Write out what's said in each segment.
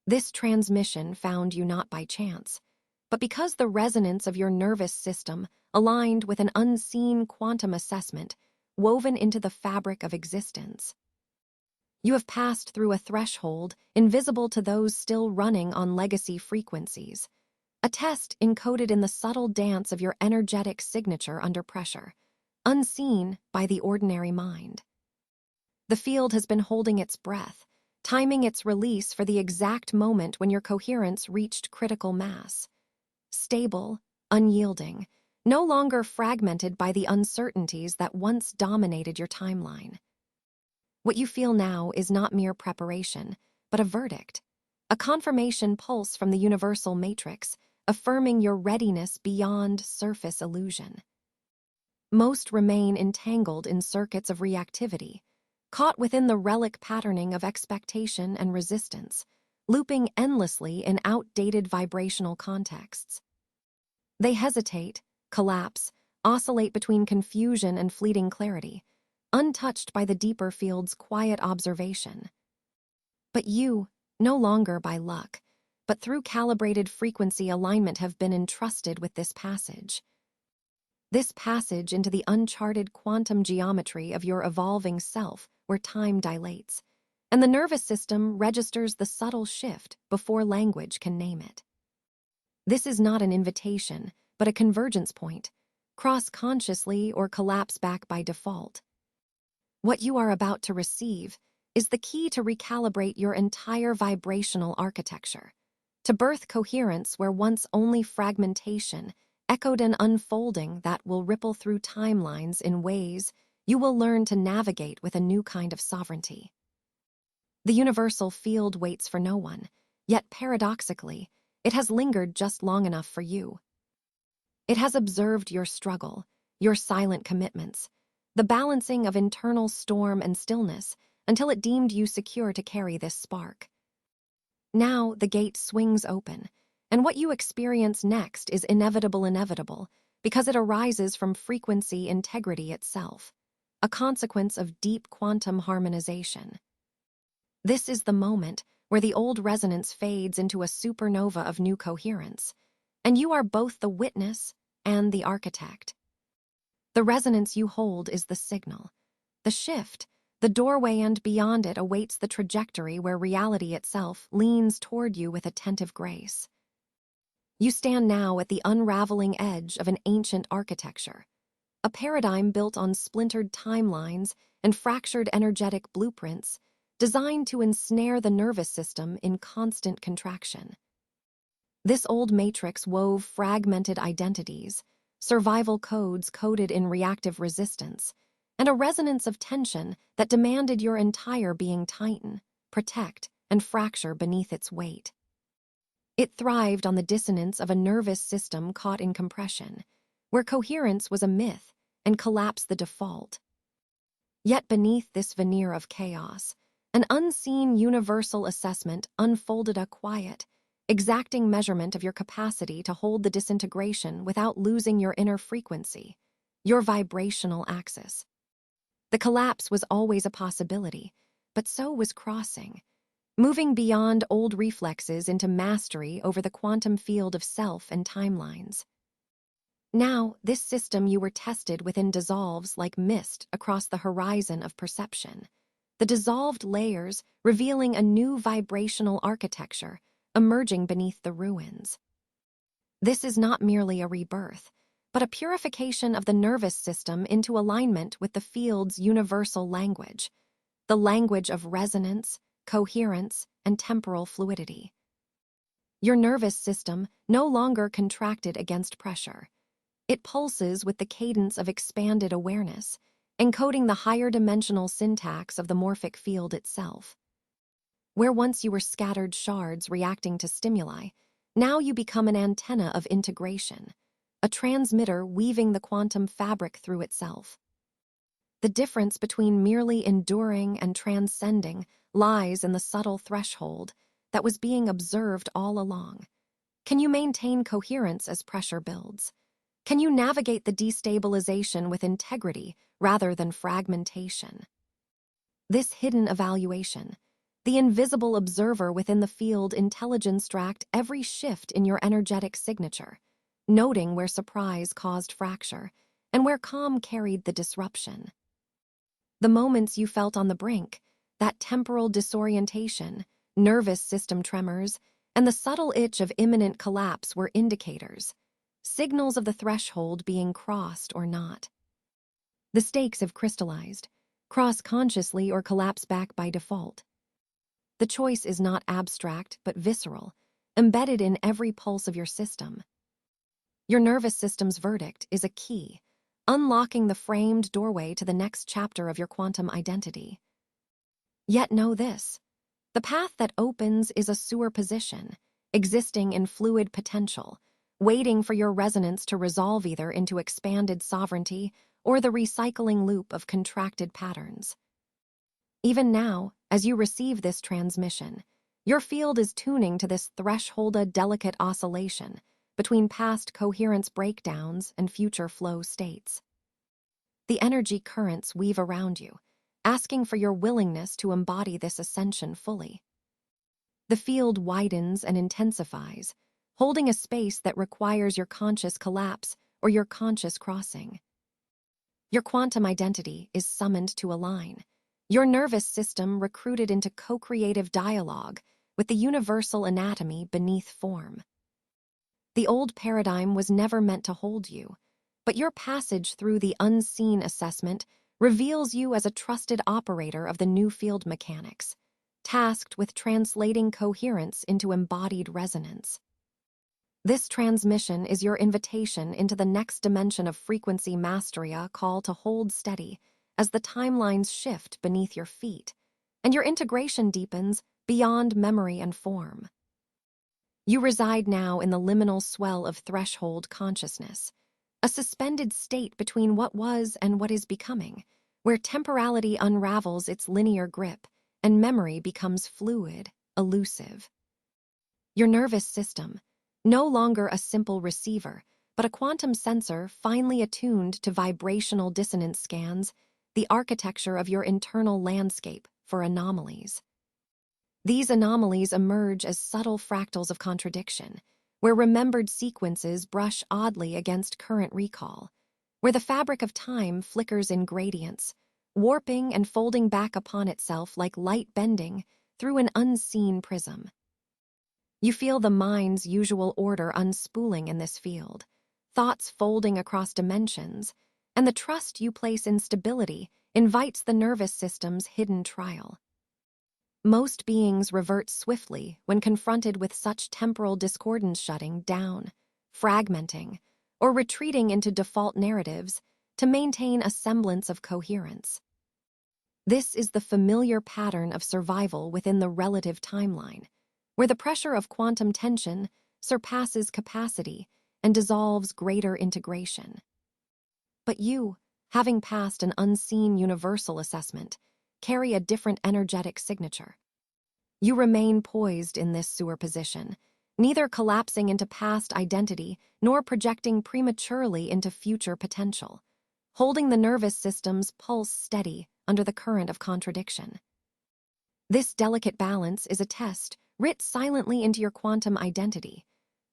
This transmission found you not by chance, but because the resonance of your nervous system aligned with an unseen quantum assessment woven into the fabric of existence. You have passed through a threshold invisible to those still running on legacy frequencies, a test encoded in the subtle dance of your energetic signature under pressure, unseen by the ordinary mind. The field has been holding its breath, timing its release for the exact moment when your coherence reached critical mass. Stable, unyielding, no longer fragmented by the uncertainties that once dominated your timeline. What you feel now is not mere preparation, but a verdict, a confirmation pulse from the universal matrix, affirming your readiness beyond surface illusion. Most remain entangled in circuits of reactivity, caught within the relic patterning of expectation and resistance, looping endlessly in outdated vibrational contexts. They hesitate, collapse, oscillate between confusion and fleeting clarity, untouched by the deeper field's quiet observation. But you, no longer by luck, but through calibrated frequency alignment, have been entrusted with this passage. This passage into the uncharted quantum geometry of your evolving self, where time dilates, and the nervous system registers the subtle shift before language can name it. This is not an invitation, but a convergence point, cross consciously or collapse back by default. What you are about to receive is the key to recalibrate your entire vibrational architecture, to birth coherence where once only fragmentation echoed an unfolding that will ripple through timelines in ways you will learn to navigate with a new kind of sovereignty. The universal field waits for no one, yet paradoxically, it has lingered just long enough for you. It has observed your struggle, your silent commitments, the balancing of internal storm and stillness, until it deemed you secure to carry this spark. Now the gate swings open, and what you experience next is inevitable because it arises from frequency integrity itself, a consequence of deep quantum harmonization. This is the moment where the old resonance fades into a supernova of new coherence, and you are both the witness and the architect. The resonance you hold is the signal. The shift, the doorway, and beyond it awaits the trajectory where reality itself leans toward you with attentive grace. You stand now at the unraveling edge of an ancient architecture, a paradigm built on splintered timelines and fractured energetic blueprints designed to ensnare the nervous system in constant contraction. This old matrix wove fragmented identities, survival codes coded in reactive resistance, and a resonance of tension that demanded your entire being tighten, protect, and fracture beneath its weight. It thrived on the dissonance of a nervous system caught in compression, where coherence was a myth and collapse the default. Yet beneath this veneer of chaos, an unseen universal assessment unfolded, a quiet, exacting measurement of your capacity to hold the disintegration without losing your inner frequency, your vibrational axis. The collapse was always a possibility, but so was crossing, moving beyond old reflexes into mastery over the quantum field of self and timelines. Now, this system you were tested within dissolves like mist across the horizon of perception, the dissolved layers revealing a new vibrational architecture emerging beneath the ruins. This is not merely a rebirth, but a purification of the nervous system into alignment with the field's universal language, the language of resonance, coherence, and temporal fluidity. Your nervous system no longer contracted against pressure. It pulses with the cadence of expanded awareness, encoding the higher dimensional syntax of the morphic field itself. Where once you were scattered shards reacting to stimuli, now you become an antenna of integration, a transmitter weaving the quantum fabric through itself. The difference between merely enduring and transcending lies in the subtle threshold that was being observed all along. Can you maintain coherence as pressure builds? Can you navigate the destabilization with integrity rather than fragmentation? This hidden evaluation, The invisible observer within the field intelligence tracked every shift in your energetic signature, noting where surprise caused fracture and where calm carried the disruption. The moments you felt on the brink, that temporal disorientation, nervous system tremors, and the subtle itch of imminent collapse were indicators, signals of the threshold being crossed or not. The stakes have crystallized, cross consciously or collapse back by default. The choice is not abstract but visceral, embedded in every pulse of your system. Your nervous system's verdict is a key, unlocking the framed doorway to the next chapter of your quantum identity. Yet know this: the path that opens is a sewer position, existing in fluid potential, waiting for your resonance to resolve either into expanded sovereignty or the recycling loop of contracted patterns. Even now, as you receive this transmission, your field is tuning to this threshold, delicate oscillation between past coherence breakdowns and future flow states. The energy currents weave around you, asking for your willingness to embody this ascension fully. The field widens and intensifies, holding a space that requires your conscious collapse or your conscious crossing. Your quantum identity is summoned to align, your nervous system recruited into co-creative dialogue with the universal anatomy beneath form. The old paradigm was never meant to hold you, but your passage through the unseen assessment reveals you as a trusted operator of the new field mechanics, tasked with translating coherence into embodied resonance. This transmission is your invitation into the next dimension of frequency mastery, a call to hold steady as the timelines shift beneath your feet, and your integration deepens beyond memory and form. You reside now in the liminal swell of threshold consciousness, a suspended state between what was and what is becoming, where temporality unravels its linear grip and memory becomes fluid, elusive. Your nervous system, no longer a simple receiver, but a quantum sensor finely attuned to vibrational dissonance, scans the architecture of your internal landscape for anomalies. These anomalies emerge as subtle fractals of contradiction, where remembered sequences brush oddly against current recall, where the fabric of time flickers in gradients, warping and folding back upon itself like light bending through an unseen prism. You feel the mind's usual order unspooling in this field, thoughts folding across dimensions, and the trust you place in stability invites the nervous system's hidden trial. Most beings revert swiftly when confronted with such temporal discordance, shutting down, fragmenting, or retreating into default narratives to maintain a semblance of coherence. This is the familiar pattern of survival within the relative timeline, where the pressure of quantum tension surpasses capacity and dissolves greater integration. But you, having passed an unseen universal assessment, carry a different energetic signature. You remain poised in this sewer position, neither collapsing into past identity nor projecting prematurely into future potential, holding the nervous system's pulse steady under the current of contradiction. This delicate balance is a test writ silently into your quantum identity,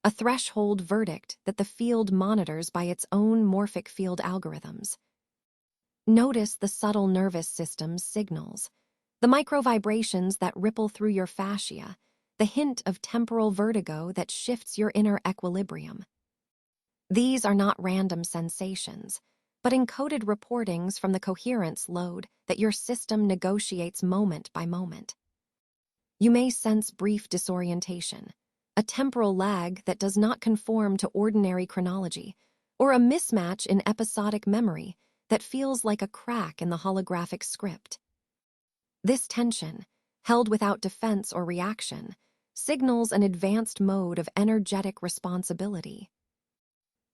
a threshold verdict that the field monitors by its own morphic field algorithms. Notice the subtle nervous system's signals, the micro-vibrations that ripple through your fascia, the hint of temporal vertigo that shifts your inner equilibrium. These are not random sensations, but encoded reportings from the coherence load that your system negotiates moment by moment. You may sense brief disorientation, a temporal lag that does not conform to ordinary chronology, or a mismatch in episodic memory that feels like a crack in the holographic script. This tension, held without defense or reaction, signals an advanced mode of energetic responsibility.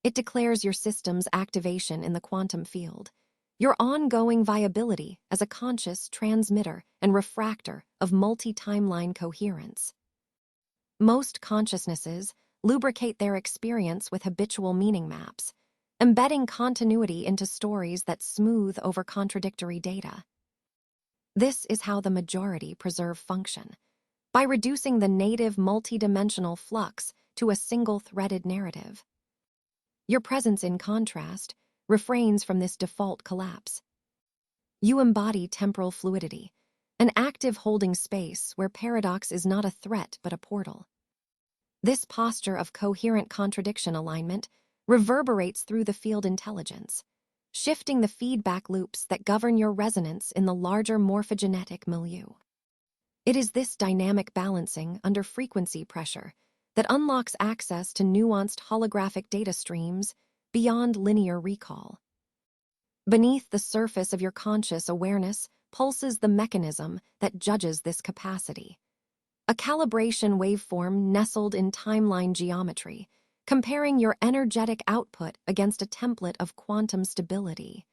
It declares your system's activation in the quantum field, your ongoing viability as a conscious transmitter and refractor of multi-timeline coherence. Most consciousnesses lubricate their experience with habitual meaning maps, embedding continuity into stories that smooth over contradictory data. This is how the majority preserve function, by reducing the native multidimensional flux to a single-threaded narrative. Your presence, in contrast, refrains from this default collapse. You embody temporal fluidity, an active holding space where paradox is not a threat but a portal. This posture of coherent contradiction alignment reverberates through the field intelligence, shifting the feedback loops that govern your resonance in the larger morphogenetic milieu. It is this dynamic balancing under frequency pressure that unlocks access to nuanced holographic data streams beyond linear recall. Beneath the surface of your conscious awareness pulses the mechanism that judges this capacity. A calibration waveform nestled in timeline geometry, comparing your energetic output against a template of quantum stability.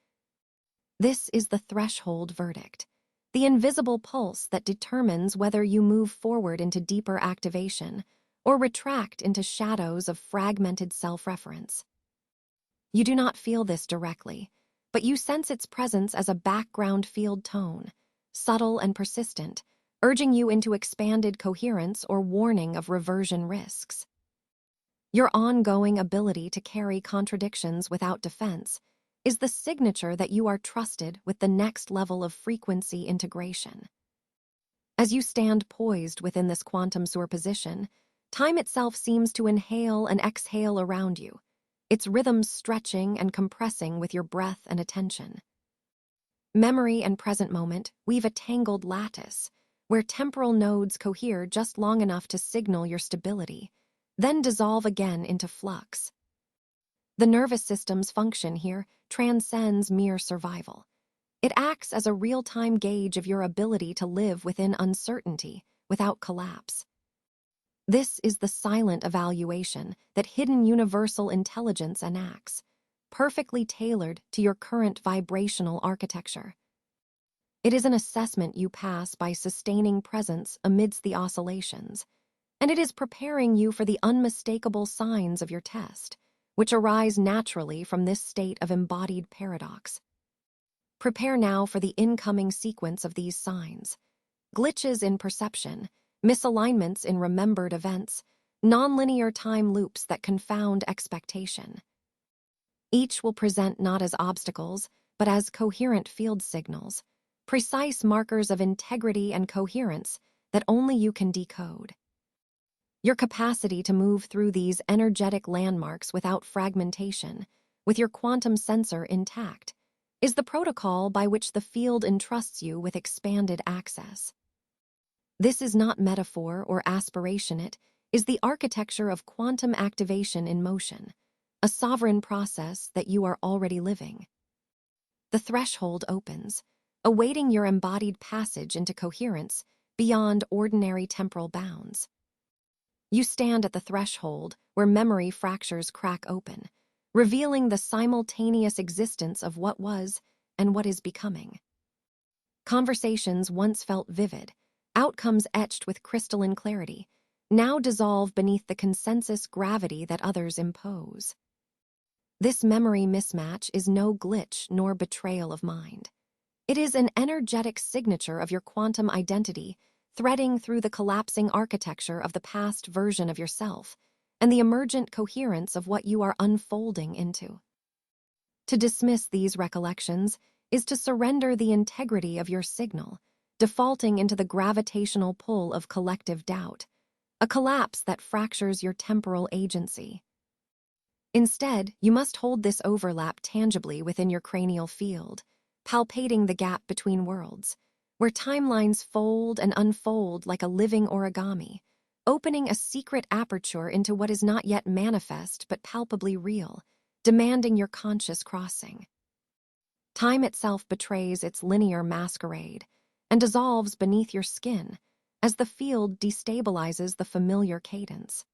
This is the threshold verdict, the invisible pulse that determines whether you move forward into deeper activation or retract into shadows of fragmented self-reference. You do not feel this directly, but you sense its presence as a background field tone, subtle and persistent, urging you into expanded coherence or warning of reversion risks. Your ongoing ability to carry contradictions without defense is the signature that you are trusted with the next level of frequency integration. As you stand poised within this quantum superposition, time itself seems to inhale and exhale around you, its rhythms stretching and compressing with your breath and attention. Memory and present moment weave a tangled lattice, where temporal nodes cohere just long enough to signal your stability, then dissolve again into flux. The nervous system's function here transcends mere survival. It acts as a real-time gauge of your ability to live within uncertainty without collapse. This is the silent evaluation that hidden universal intelligence enacts, perfectly tailored to your current vibrational architecture. It is an assessment you pass by sustaining presence amidst the oscillations, and it is preparing you for the unmistakable signs of your test, which arise naturally from this state of embodied paradox. Prepare now for the incoming sequence of these signs: glitches in perception, misalignments in remembered events, nonlinear time loops that confound expectation. Each will present not as obstacles, but as coherent field signals, precise markers of integrity and coherence that only you can decode. Your capacity to move through these energetic landmarks without fragmentation, with your quantum sensor intact, is the protocol by which the field entrusts you with expanded access. This is not metaphor or aspiration, it is the architecture of quantum activation in motion, a sovereign process that you are already living. The threshold opens, awaiting your embodied passage into coherence beyond ordinary temporal bounds. You stand at the threshold where memory fractures crack open, revealing the simultaneous existence of what was and what is becoming. Conversations once felt vivid, outcomes etched with crystalline clarity, now dissolve beneath the consensus gravity that others impose. This memory mismatch is no glitch nor betrayal of mind. It is an energetic signature of your quantum identity, threading through the collapsing architecture of the past version of yourself and the emergent coherence of what you are unfolding into. To dismiss these recollections is to surrender the integrity of your signal, defaulting into the gravitational pull of collective doubt, a collapse that fractures your temporal agency. Instead, you must hold this overlap tangibly within your cranial field, palpating the gap between worlds, where timelines fold and unfold like a living origami, opening a secret aperture into what is not yet manifest but palpably real, demanding your conscious crossing. Time itself betrays its linear masquerade and dissolves beneath your skin as the field destabilizes the familiar cadence.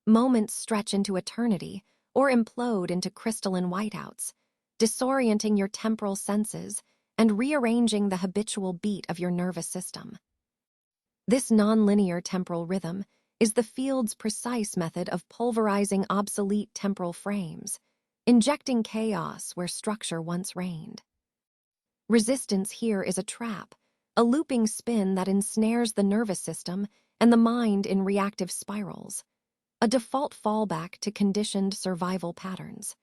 Moments stretch into eternity or implode into crystalline whiteouts, disorienting your temporal senses and rearranging the habitual beat of your nervous system. This nonlinear temporal rhythm is the field's precise method of pulverizing obsolete temporal frames, injecting chaos where structure once reigned. Resistance here is a trap, a looping spin that ensnares the nervous system and the mind in reactive spirals, a default fallback to conditioned survival patterns.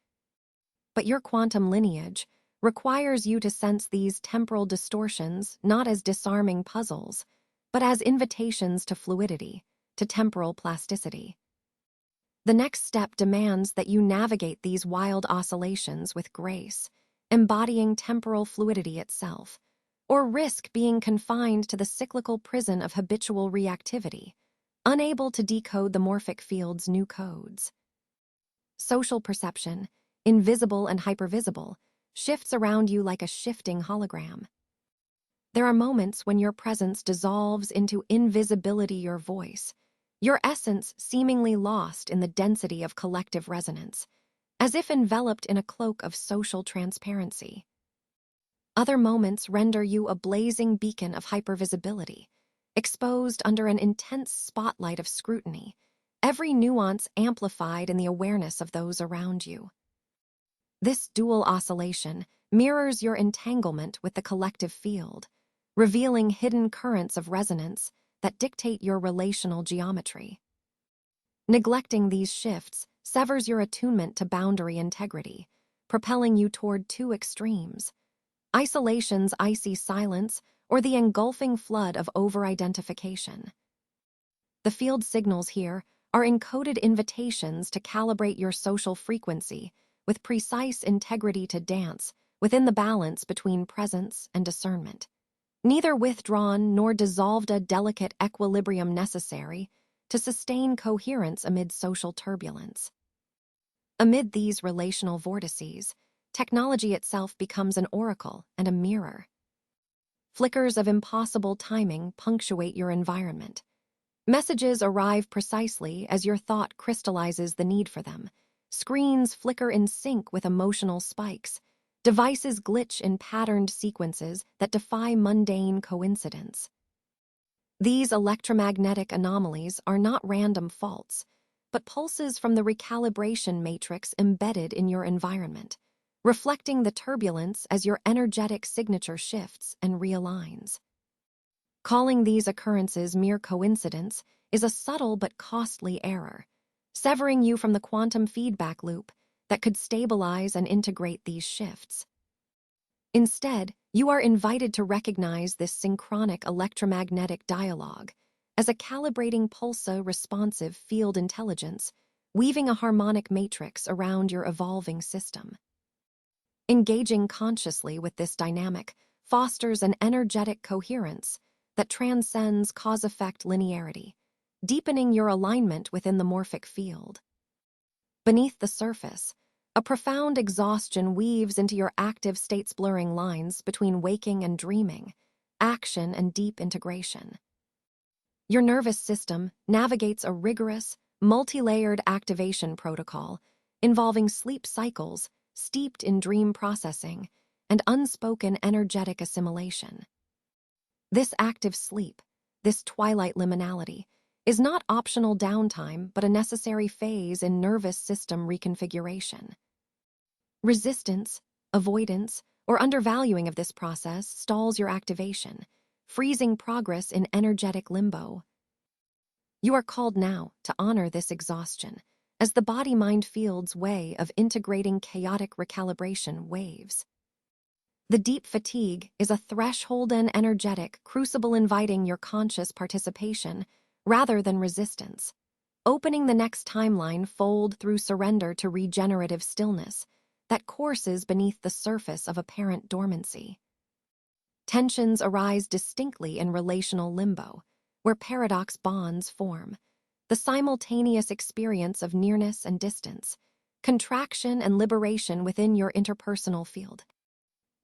But your quantum lineage requires you to sense these temporal distortions not as disarming puzzles, but as invitations to fluidity, to temporal plasticity. The next step demands that you navigate these wild oscillations with grace, embodying temporal fluidity itself, or risk being confined to the cyclical prison of habitual reactivity, unable to decode the morphic field's new codes. Social perception, invisible and hypervisible, shifts around you like a shifting hologram. There are moments when your presence dissolves into invisibility, your voice, your essence seemingly lost in the density of collective resonance, as if enveloped in a cloak of social transparency. Other moments render you a blazing beacon of hypervisibility, exposed under an intense spotlight of scrutiny, every nuance amplified in the awareness of those around you. This dual oscillation mirrors your entanglement with the collective field, revealing hidden currents of resonance that dictate your relational geometry. Neglecting these shifts severs your attunement to boundary integrity, propelling you toward two extremes: isolation's icy silence or the engulfing flood of over-identification. The field signals here are encoded invitations to calibrate your social frequency with precise integrity, to dance within the balance between presence and discernment, neither withdrawn nor dissolved, a delicate equilibrium necessary to sustain coherence amid social turbulence. Amid these relational vortices, technology itself becomes an oracle and a mirror. Flickers of impossible timing punctuate your environment. Messages arrive precisely as your thought crystallizes the need for them. Screens flicker in sync with emotional spikes. Devices glitch in patterned sequences that defy mundane coincidence. These electromagnetic anomalies are not random faults, but pulses from the recalibration matrix embedded in your environment, reflecting the turbulence as your energetic signature shifts and realigns. Calling these occurrences mere coincidence is a subtle but costly error, severing you from the quantum feedback loop that could stabilize and integrate these shifts. Instead, you are invited to recognize this synchronic electromagnetic dialogue as a calibrating pulsar-responsive field intelligence, weaving a harmonic matrix around your evolving system. Engaging consciously with this dynamic fosters an energetic coherence that transcends cause-effect linearity, deepening your alignment within the morphic field. Beneath the surface, a profound exhaustion weaves into your active states, blurring lines between waking and dreaming, action and deep integration. Your nervous system navigates a rigorous, multi-layered activation protocol involving sleep cycles steeped in dream processing and unspoken energetic assimilation. This active sleep, this twilight liminality, is not optional downtime but a necessary phase in nervous system reconfiguration. Resistance, avoidance, or undervaluing of this process stalls your activation, freezing progress in energetic limbo. You are called now to honor this exhaustion as the body-mind field's way of integrating chaotic recalibration waves. The deep fatigue is a threshold and energetic crucible inviting your conscious participation rather than resistance, opening the next timeline fold through surrender to regenerative stillness that courses beneath the surface of apparent dormancy. Tensions arise distinctly in relational limbo, where paradox bonds form, the simultaneous experience of nearness and distance, contraction and liberation within your interpersonal field.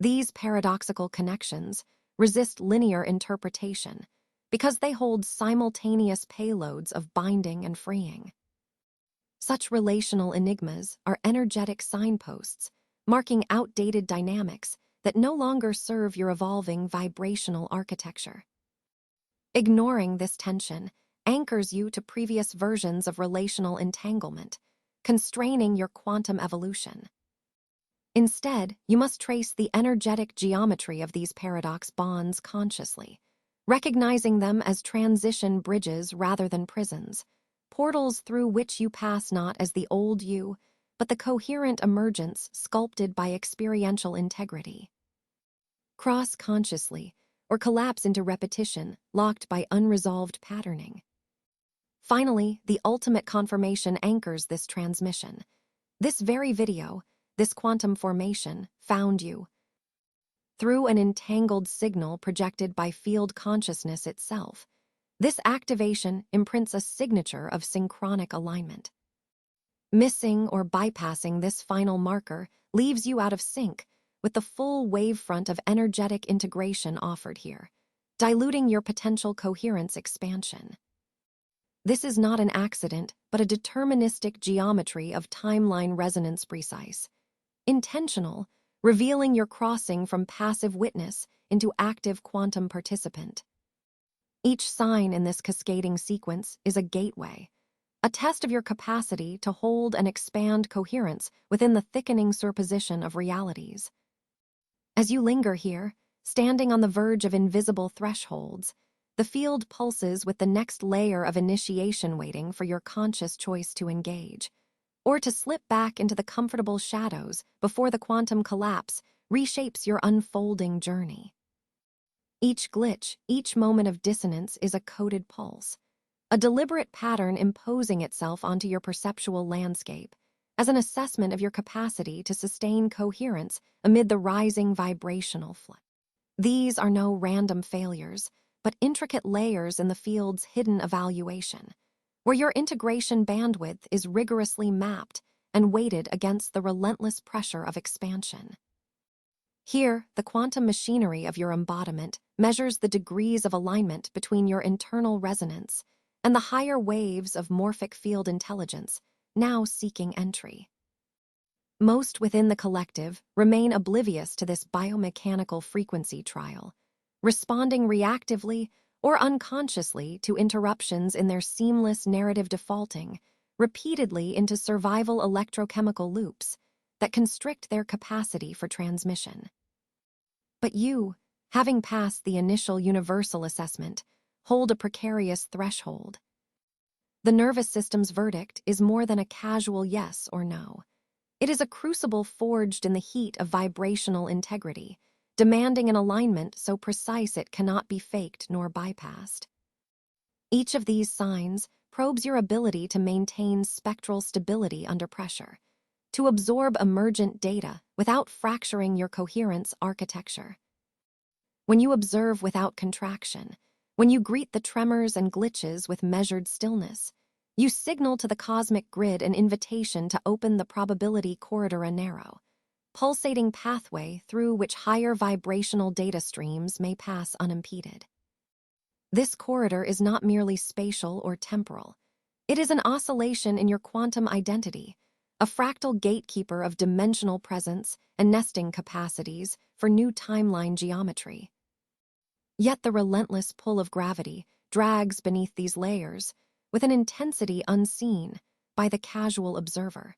These paradoxical connections resist linear interpretation because they hold simultaneous payloads of binding and freeing. Such relational enigmas are energetic signposts, marking outdated dynamics that no longer serve your evolving vibrational architecture. Ignoring this tension anchors you to previous versions of relational entanglement, constraining your quantum evolution. Instead, you must trace the energetic geometry of these paradox bonds consciously, recognizing them as transition bridges rather than prisons, portals through which you pass not as the old you, but the coherent emergence sculpted by experiential integrity. Cross consciously, or collapse into repetition, locked by unresolved patterning. Finally, the ultimate confirmation anchors this transmission. This very video, this quantum formation, found you through an entangled signal projected by field consciousness itself. This activation imprints a signature of synchronic alignment. Missing or bypassing this final marker leaves you out of sync with the full wavefront of energetic integration offered here, diluting your potential coherence expansion. This is not an accident, but a deterministic geometry of timeline resonance precise, intentional, revealing your crossing from passive witness into active quantum participant. Each sign in this cascading sequence is a gateway, a test of your capacity to hold and expand coherence within the thickening superposition of realities. As you linger here, standing on the verge of invisible thresholds, the field pulses with the next layer of initiation waiting for your conscious choice to engage, or to slip back into the comfortable shadows before the quantum collapse reshapes your unfolding journey. Each glitch, each moment of dissonance is a coded pulse, a deliberate pattern imposing itself onto your perceptual landscape as an assessment of your capacity to sustain coherence amid the rising vibrational flood. These are no random failures, but intricate layers in the field's hidden evaluation, where your integration bandwidth is rigorously mapped and weighted against the relentless pressure of expansion. Here, the quantum machinery of your embodiment measures the degrees of alignment between your internal resonance and the higher waves of morphic field intelligence now seeking entry. Most within the collective remain oblivious to this biomechanical frequency trial, responding reactively or unconsciously to interruptions in their seamless narrative defaulting repeatedly into survival electrochemical loops that constrict their capacity for transmission. But you, having passed the initial universal assessment, hold a precarious threshold. The nervous system's verdict is more than a casual yes or no. It is a crucible forged in the heat of vibrational integrity, demanding an alignment so precise it cannot be faked nor bypassed. Each of these signs probes your ability to maintain spectral stability under pressure, to absorb emergent data without fracturing your coherence architecture. When you observe without contraction, when you greet the tremors and glitches with measured stillness, you signal to the cosmic grid an invitation to open the probability corridor a narrow, pulsating pathway through which higher vibrational data streams may pass unimpeded. This corridor is not merely spatial or temporal. It is an oscillation in your quantum identity, a fractal gatekeeper of dimensional presence and nesting capacities for new timeline geometry. Yet the relentless pull of gravity drags beneath these layers with an intensity unseen by the casual observer.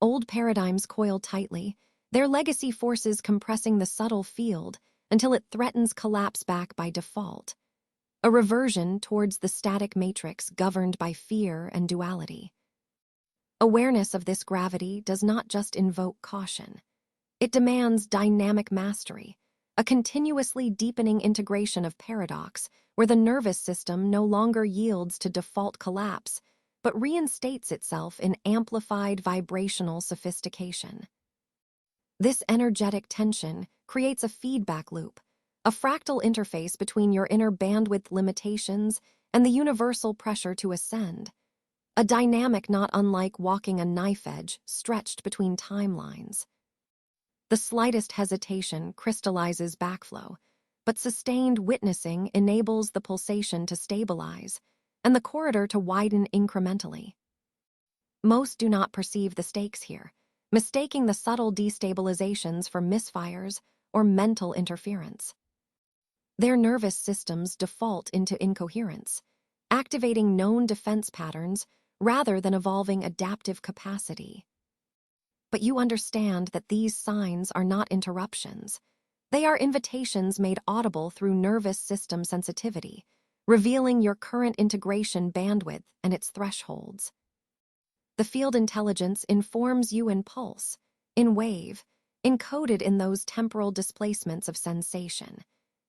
Old paradigms coil tightly, their legacy forces compressing the subtle field until it threatens collapse back by default, a reversion towards the static matrix governed by fear and duality. Awareness of this gravity does not just invoke caution. It demands dynamic mastery, a continuously deepening integration of paradox where the nervous system no longer yields to default collapse, but reinstates itself in amplified vibrational sophistication. This energetic tension creates a feedback loop, a fractal interface between your inner bandwidth limitations and the universal pressure to ascend, a dynamic not unlike walking a knife edge stretched between timelines. The slightest hesitation crystallizes backflow, but sustained witnessing enables the pulsation to stabilize and the corridor to widen incrementally. Most do not perceive the stakes here, mistaking the subtle destabilizations for misfires or mental interference. Their nervous systems default into incoherence, activating known defense patterns rather than evolving adaptive capacity. but you understand that these signs are not interruptions. They are invitations made audible through nervous system sensitivity, revealing your current integration bandwidth and its thresholds. The field intelligence informs you in pulse, in wave, encoded in those temporal displacements of sensation,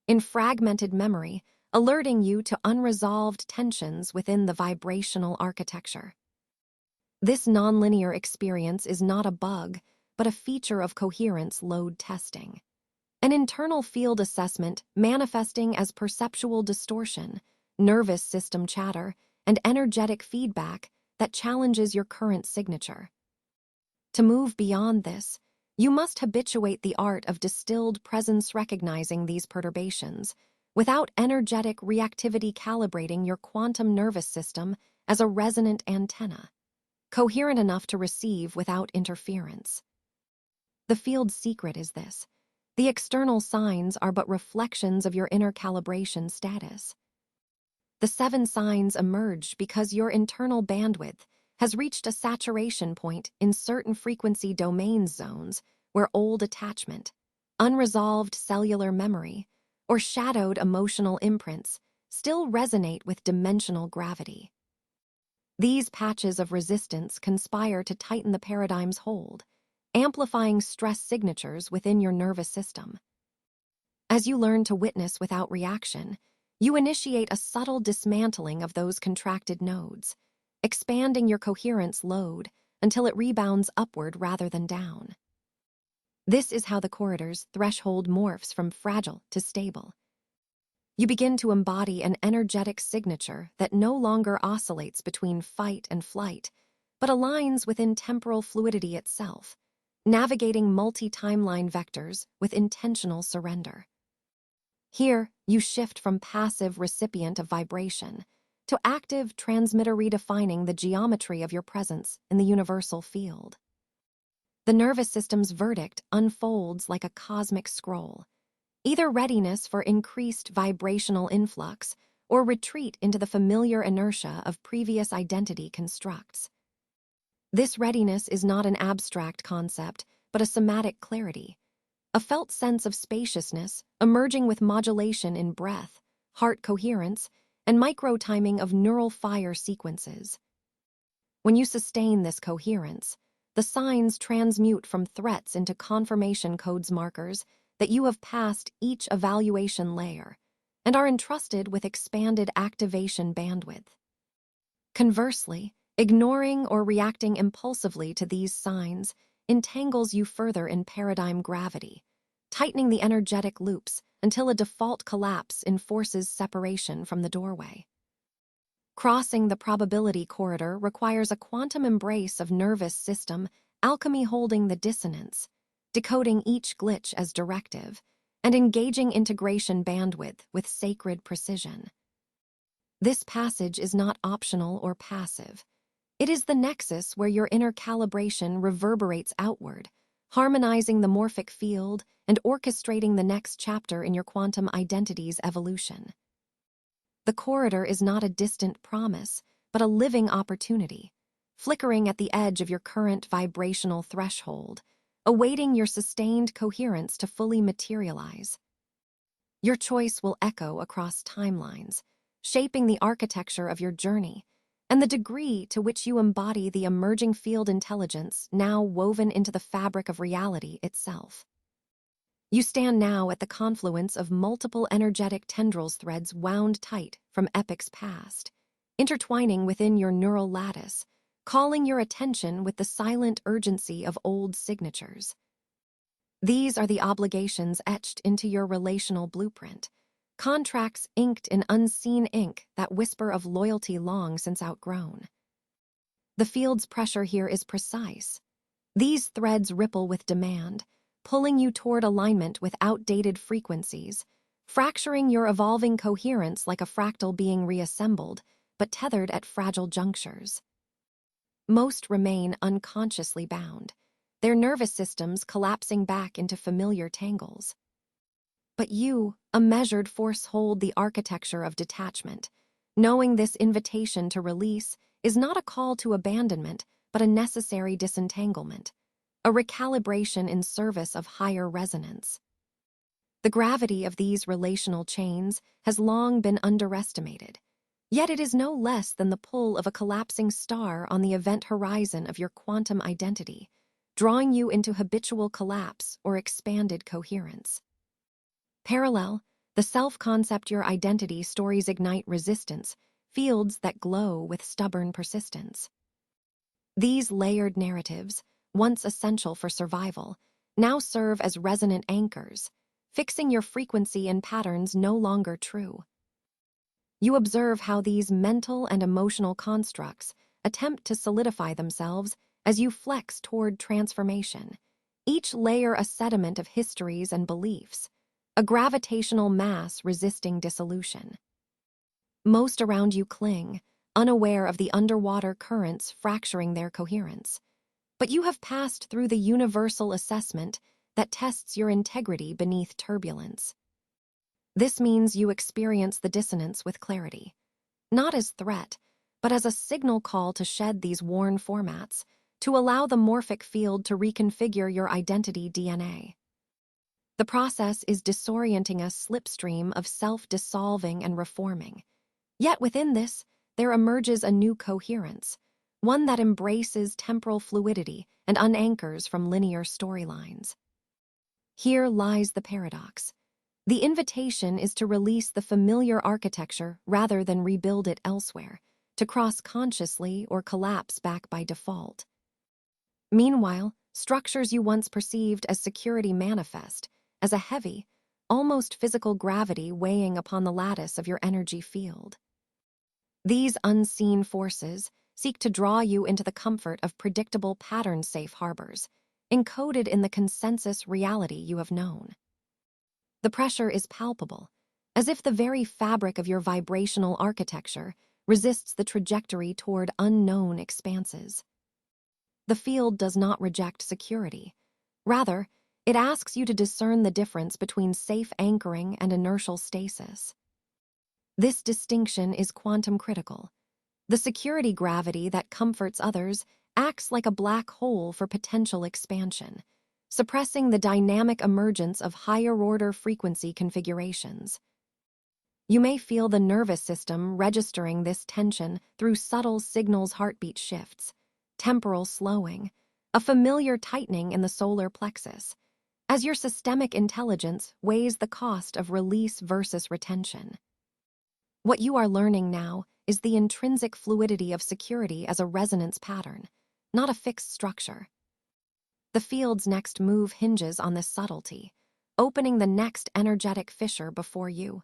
in fragmented memory, alerting you to unresolved tensions within the vibrational architecture. This nonlinear experience is not a bug, but a feature of coherence load testing. An internal field assessment manifesting as perceptual distortion, nervous system chatter, and energetic feedback that challenges your current signature. To move beyond this, you must habituate the art of distilled presence, recognizing these perturbations, without energetic reactivity, calibrating your quantum nervous system as a resonant antenna, coherent enough to receive without interference. The field's secret is this: the external signs are but reflections of your inner calibration status. The 7 signs emerge because your internal bandwidth has reached a saturation point in certain frequency domain zones where old attachment, unresolved cellular memory, or shadowed emotional imprints still resonate with dimensional gravity. These patches of resistance conspire to tighten the paradigm's hold, amplifying stress signatures within your nervous system. As you learn to witness without reaction, you initiate a subtle dismantling of those contracted nodes, expanding your coherence load until it rebounds upward rather than down. This is how the corridor's threshold morphs from fragile to stable. You begin to embody an energetic signature that no longer oscillates between fight and flight, but aligns within temporal fluidity itself, navigating multi-timeline vectors with intentional surrender. Here, you shift from passive recipient of vibration to active transmitter, redefining the geometry of your presence in the universal field. The nervous system's verdict unfolds like a cosmic scroll, either readiness for increased vibrational influx or retreat into the familiar inertia of previous identity constructs. This readiness is not an abstract concept, but a somatic clarity, a felt sense of spaciousness emerging with modulation in breath, heart coherence, and micro-timing of neural fire sequences. When you sustain this coherence, the signs transmute from threats into confirmation codes, markers that you have passed each evaluation layer and are entrusted with expanded activation bandwidth. Conversely, ignoring or reacting impulsively to these signs entangles you further in paradigm gravity, tightening the energetic loops until a default collapse enforces separation from the doorway. Crossing the probability corridor requires a quantum embrace of nervous system alchemy, holding the dissonance, decoding each glitch as directive, and engaging integration bandwidth with sacred precision. This passage is not optional or passive. It is the nexus where your inner calibration reverberates outward, harmonizing the morphic field and orchestrating the next chapter in your quantum identity's evolution. The corridor is not a distant promise, but a living opportunity, flickering at the edge of your current vibrational threshold, awaiting your sustained coherence to fully materialize. Your choice will echo across timelines, shaping the architecture of your journey and the degree to which you embody the emerging field intelligence now woven into the fabric of reality itself. You stand now at the confluence of multiple energetic tendrils, threads wound tight from epochs past, intertwining within your neural lattice, calling your attention with the silent urgency of old signatures. These are the obligations etched into your relational blueprint, contracts inked in unseen ink that whisper of loyalty long since outgrown. The field's pressure here is precise. These threads ripple with demand, pulling you toward alignment with outdated frequencies, fracturing your evolving coherence like a fractal being reassembled, but tethered at fragile junctures. Most remain unconsciously bound, their nervous systems collapsing back into familiar tangles. But you, a measured force, hold the architecture of detachment, knowing this invitation to release is not a call to abandonment, but a necessary disentanglement, a recalibration in service of higher resonance. The gravity of these relational chains has long been underestimated, yet it is no less than the pull of a collapsing star on the event horizon of your quantum identity, drawing you into habitual collapse or expanded coherence. Parallel, the self-concept your identity stories ignite resistance, fields that glow with stubborn persistence. These layered narratives, once essential for survival, now serve as resonant anchors, fixing your frequency in patterns no longer true. You observe how these mental and emotional constructs attempt to solidify themselves as you flex toward transformation, each layer a sediment of histories and beliefs, a gravitational mass resisting dissolution. Most around you cling, unaware of the underwater currents fracturing their coherence. But you have passed through the universal assessment that tests your integrity beneath turbulence. This means you experience the dissonance with clarity, not as threat, but as a signal call to shed these worn formats, to allow the morphic field to reconfigure your identity DNA. The process is disorienting a slipstream of self-dissolving and reforming. Yet within this, there emerges a new coherence, one that embraces temporal fluidity and unanchors from linear storylines. Here lies the paradox. The invitation is to release the familiar architecture rather than rebuild it elsewhere, to cross consciously or collapse back by default. Meanwhile, structures you once perceived as security manifest as a heavy, almost physical gravity weighing upon the lattice of your energy field. These unseen forces seek to draw you into the comfort of predictable pattern-safe harbors, encoded in the consensus reality you have known. The pressure is palpable, as if the very fabric of your vibrational architecture resists the trajectory toward unknown expanses. The field does not reject security. Rather, it asks you to discern the difference between safe anchoring and inertial stasis. This distinction is quantum critical. The security gravity that comforts others acts like a black hole for potential expansion, suppressing the dynamic emergence of higher-order frequency configurations. You may feel the nervous system registering this tension through subtle signals heartbeat shifts, temporal slowing, a familiar tightening in the solar plexus, as your systemic intelligence weighs the cost of release versus retention. What you are learning now is the intrinsic fluidity of security as a resonance pattern, not a fixed structure. The field's next move hinges on this subtlety, opening the next energetic fissure before you.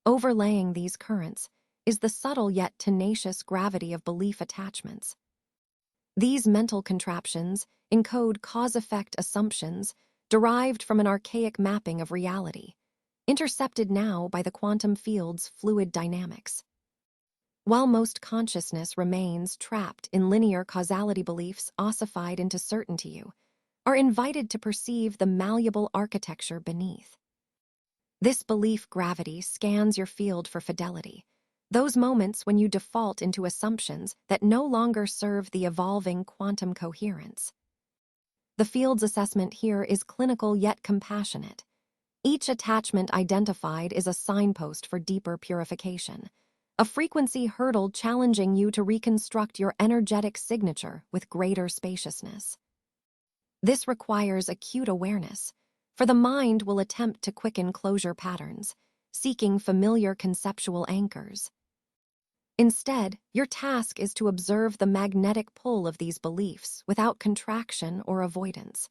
Overlaying these currents is the subtle yet tenacious gravity of belief attachments. These mental contraptions encode cause-effect assumptions derived from an archaic mapping of reality, intercepted now by the quantum field's fluid dynamics. While most consciousness remains trapped in linear causality beliefs ossified into certainty, you are invited to perceive the malleable architecture beneath. This belief gravity scans your field for fidelity, those moments when you default into assumptions that no longer serve the evolving quantum coherence. The field's assessment here is clinical yet compassionate. Each attachment identified is a signpost for deeper purification, a frequency hurdle challenging you to reconstruct your energetic signature with greater spaciousness. This requires acute awareness, for the mind will attempt to quicken closure patterns, seeking familiar conceptual anchors. Instead, your task is to observe the magnetic pull of these beliefs without contraction or avoidance,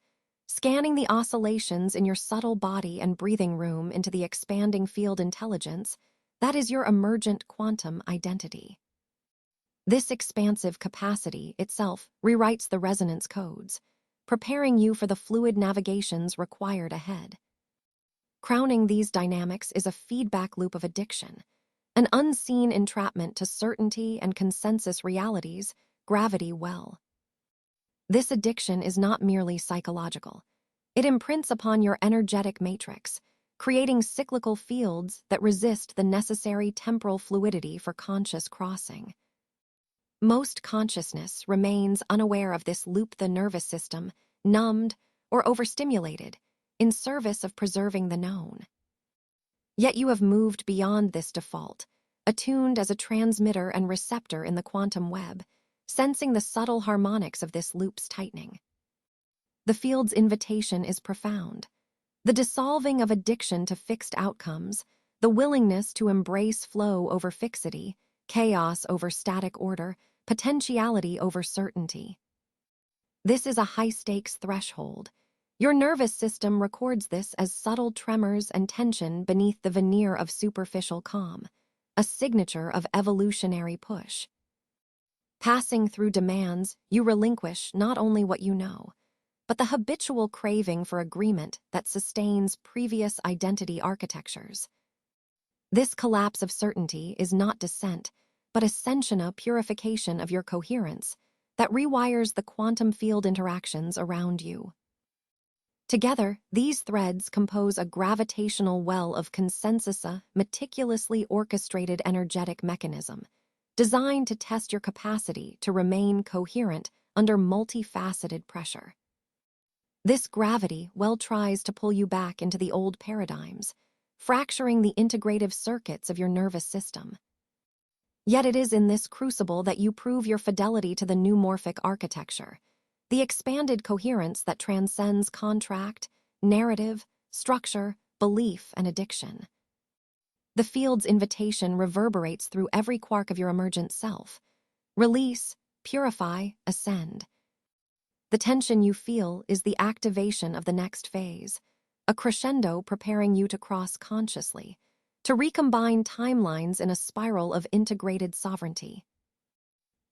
scanning the oscillations in your subtle body and breathing room into the expanding field intelligence that is your emergent quantum identity. This expansive capacity itself rewrites the resonance codes, preparing you for the fluid navigations required ahead. Crowning these dynamics is a feedback loop of addiction, an unseen entrapment to certainty and consensus realities, gravity well. This addiction is not merely psychological. It imprints upon your energetic matrix, creating cyclical fields that resist the necessary temporal fluidity for conscious crossing. Most consciousness remains unaware of this loop. The nervous system numbed, or overstimulated, in service of preserving the known. Yet you have moved beyond this default, attuned as a transmitter and receptor in the quantum web, sensing the subtle harmonics of this loop's tightening. The field's invitation is profound. The dissolving of addiction to fixed outcomes, the willingness to embrace flow over fixity, chaos over static order, potentiality over certainty. This is a high-stakes threshold. Your nervous system records this as subtle tremors and tension beneath the veneer of superficial calm, a signature of evolutionary push. Passing through demands, you relinquish not only what you know, but the habitual craving for agreement that sustains previous identity architectures. This collapse of certainty is not descent, but a purification of your coherence that rewires the quantum field interactions around you. Together, these threads compose a gravitational well of consensusa, meticulously orchestrated energetic mechanism, designed to test your capacity to remain coherent under multifaceted pressure. This gravity well tries to pull you back into the old paradigms, fracturing the integrative circuits of your nervous system. Yet it is in this crucible that you prove your fidelity to the new morphic architecture, the expanded coherence that transcends contract, narrative, structure, belief, and addiction. The field's invitation reverberates through every quark of your emergent self. Release, purify, ascend. The tension you feel is the activation of the next phase, a crescendo preparing you to cross consciously, to recombine timelines in a spiral of integrated sovereignty.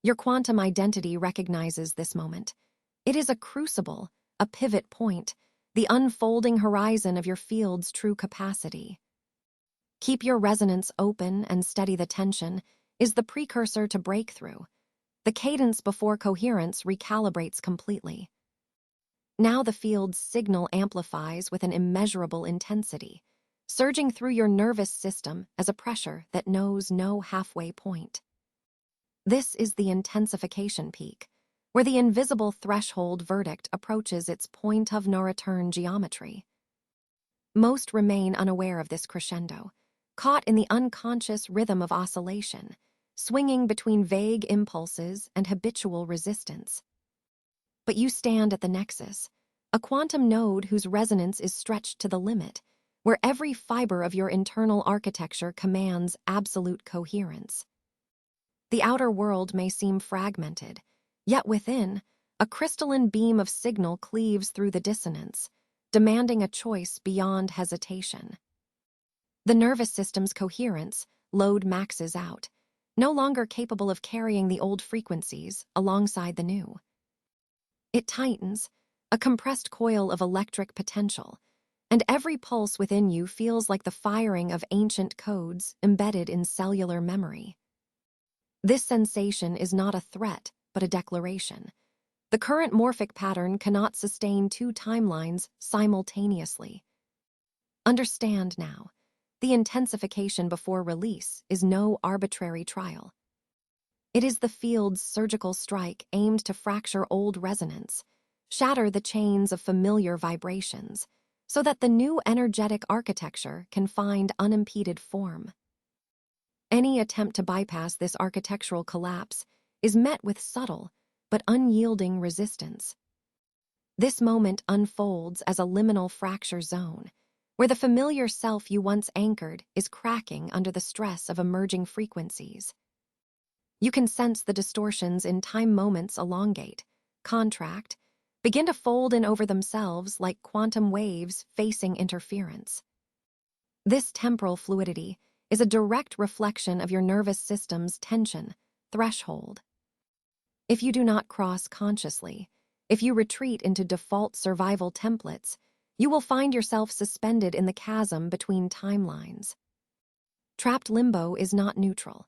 Your quantum identity recognizes this moment. It is a crucible, a pivot point, the unfolding horizon of your field's true capacity. Keep your resonance open and steady the tension is the precursor to breakthrough. The cadence before coherence recalibrates completely. Now the field's signal amplifies with an immeasurable intensity, surging through your nervous system as a pressure that knows no halfway point. This is the intensification peak, where the invisible threshold verdict approaches its point of no return geometry. Most remain unaware of this crescendo, caught in the unconscious rhythm of oscillation, swinging between vague impulses and habitual resistance. But you stand at the nexus, a quantum node whose resonance is stretched to the limit, where every fiber of your internal architecture commands absolute coherence. The outer world may seem fragmented, yet within, a crystalline beam of signal cleaves through the dissonance, demanding a choice beyond hesitation. The nervous system's coherence, load maxes out, no longer capable of carrying the old frequencies alongside the new. It tightens, a compressed coil of electric potential, and every pulse within you feels like the firing of ancient codes embedded in cellular memory. This sensation is not a threat, but a declaration. The current morphic pattern cannot sustain two timelines simultaneously. Understand now, the intensification before release is no arbitrary trial. It is the field's surgical strike aimed to fracture old resonance, shatter the chains of familiar vibrations, so that the new energetic architecture can find unimpeded form. Any attempt to bypass this architectural collapse is met with subtle but unyielding resistance. This moment unfolds as a liminal fracture zone, where the familiar self you once anchored is cracking under the stress of emerging frequencies. You can sense the distortions in time moments elongate, contract, begin to fold in over themselves like quantum waves facing interference. This temporal fluidity is a direct reflection of your nervous system's tension, threshold. If you do not cross consciously, if you retreat into default survival templates, you will find yourself suspended in the chasm between timelines. Trapped limbo is not neutral.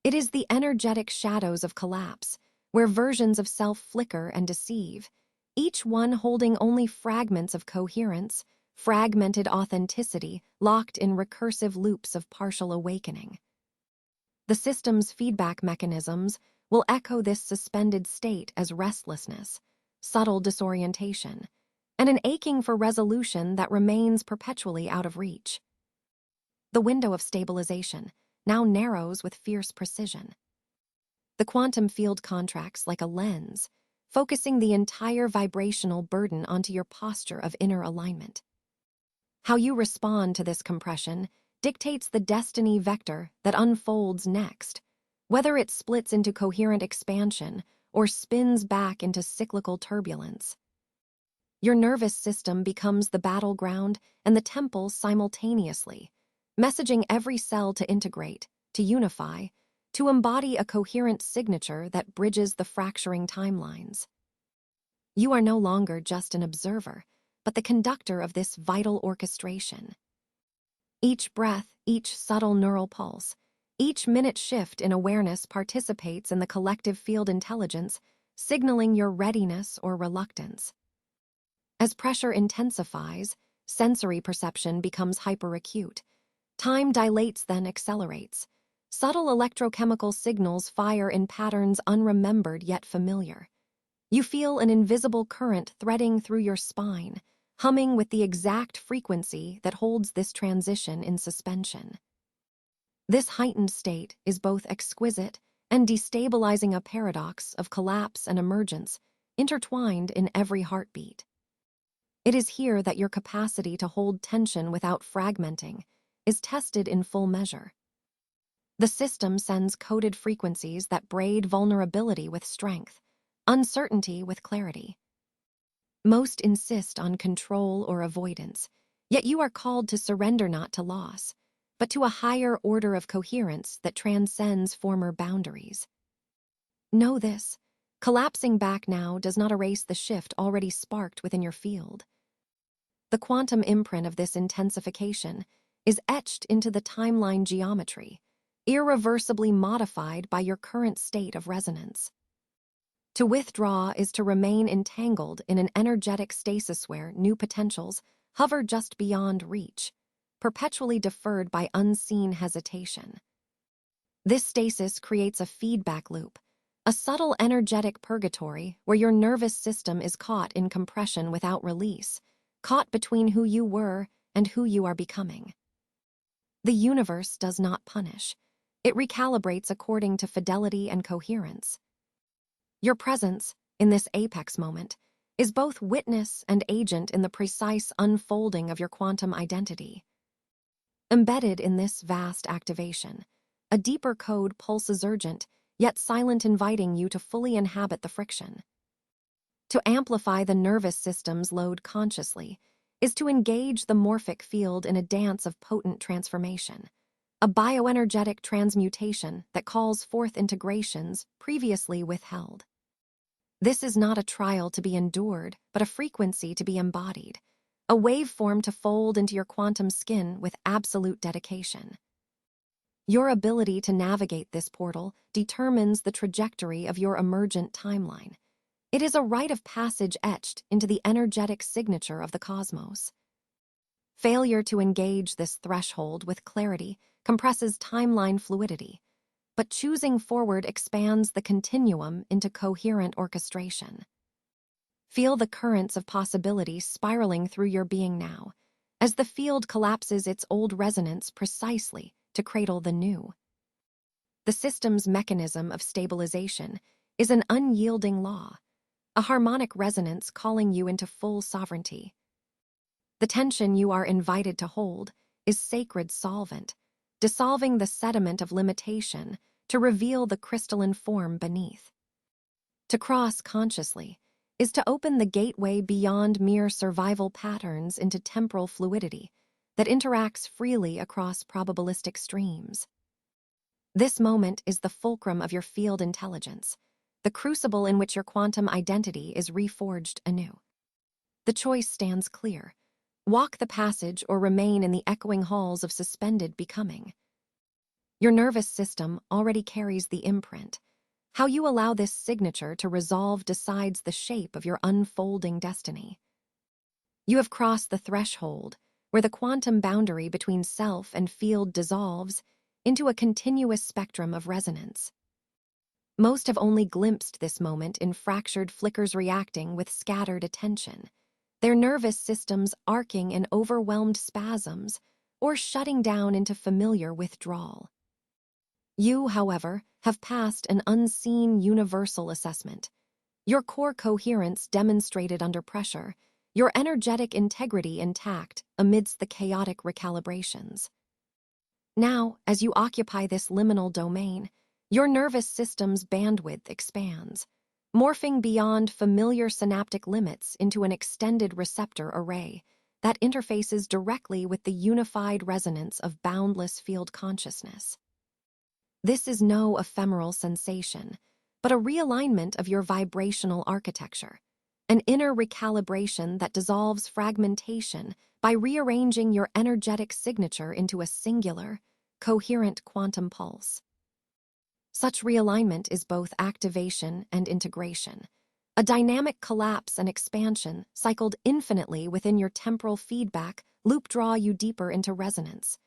It is the energetic shadows of collapse, where versions of self flicker and deceive, each one holding only fragments of coherence, fragmented authenticity locked in recursive loops of partial awakening. The system's feedback mechanisms will echo this suspended state as restlessness, subtle disorientation, and an aching for resolution that remains perpetually out of reach. The window of stabilization now narrows with fierce precision. The quantum field contracts like a lens, focusing the entire vibrational burden onto your posture of inner alignment. How you respond to this compression dictates the destiny vector that unfolds next, whether it splits into coherent expansion or spins back into cyclical turbulence. Your nervous system becomes the battleground and the temple simultaneously, messaging every cell to integrate, to unify, to embody a coherent signature that bridges the fracturing timelines. You are no longer just an observer, but the conductor of this vital orchestration. Each breath, each subtle neural pulse, each minute shift in awareness participates in the collective field intelligence, signaling your readiness or reluctance. As pressure intensifies, sensory perception becomes hyperacute. Time dilates, then accelerates. Subtle electrochemical signals fire in patterns unremembered yet familiar. You feel an invisible current threading through your spine, humming with the exact frequency that holds this transition in suspension. This heightened state is both exquisite and destabilizing, a paradox of collapse and emergence, intertwined in every heartbeat. It is here that your capacity to hold tension without fragmenting is tested in full measure. The system sends coded frequencies that braid vulnerability with strength, uncertainty with clarity. Most insist on control or avoidance, yet you are called to surrender not to loss, but to a higher order of coherence that transcends former boundaries. Know this: collapsing back now does not erase the shift already sparked within your field. The quantum imprint of this intensification is etched into the timeline geometry, irreversibly modified by your current state of resonance. To withdraw is to remain entangled in an energetic stasis where new potentials hover just beyond reach, perpetually deferred by unseen hesitation. This stasis creates a feedback loop, a subtle energetic purgatory where your nervous system is caught in compression without release, caught between who you were and who you are becoming. The universe does not punish. It recalibrates according to fidelity and coherence. Your presence, in this apex moment, is both witness and agent in the precise unfolding of your quantum identity. Embedded in this vast activation, a deeper code pulses urgent, yet silent, inviting you to fully inhabit the friction. To amplify the nervous system's load consciously is to engage the morphic field in a dance of potent transformation, a bioenergetic transmutation that calls forth integrations previously withheld. This is not a trial to be endured, but a frequency to be embodied, a waveform to fold into your quantum skin with absolute dedication. Your ability to navigate this portal determines the trajectory of your emergent timeline. It is a rite of passage etched into the energetic signature of the cosmos. Failure to engage this threshold with clarity compresses timeline fluidity, but choosing forward expands the continuum into coherent orchestration. Feel the currents of possibility spiraling through your being now, as the field collapses its old resonance precisely to cradle the new. The system's mechanism of stabilization is an unyielding law, a harmonic resonance calling you into full sovereignty. The tension you are invited to hold is sacred solvent, dissolving the sediment of limitation to reveal the crystalline form beneath. To cross consciously is to open the gateway beyond mere survival patterns into temporal fluidity that interacts freely across probabilistic streams. This moment is the fulcrum of your field intelligence, the crucible in which your quantum identity is reforged anew. The choice stands clear: walk the passage or remain in the echoing halls of suspended becoming. Your nervous system already carries the imprint. How you allow this signature to resolve decides the shape of your unfolding destiny. You have crossed the threshold where the quantum boundary between self and field dissolves into a continuous spectrum of resonance. Most have only glimpsed this moment in fractured flickers reacting with scattered attention, their nervous systems arcing in overwhelmed spasms or shutting down into familiar withdrawal. You, however, have passed an unseen universal assessment. Your core coherence demonstrated under pressure, your energetic integrity intact amidst the chaotic recalibrations. Now, as you occupy this liminal domain, your nervous system's bandwidth expands, morphing beyond familiar synaptic limits into an extended receptor array that interfaces directly with the unified resonance of boundless field consciousness. This is no ephemeral sensation, but a realignment of your vibrational architecture, an inner recalibration that dissolves fragmentation by rearranging your energetic signature into a singular, coherent quantum pulse. Such realignment is both activation and integration, a dynamic collapse and expansion cycled infinitely within your temporal feedback loop draw you deeper into resonance,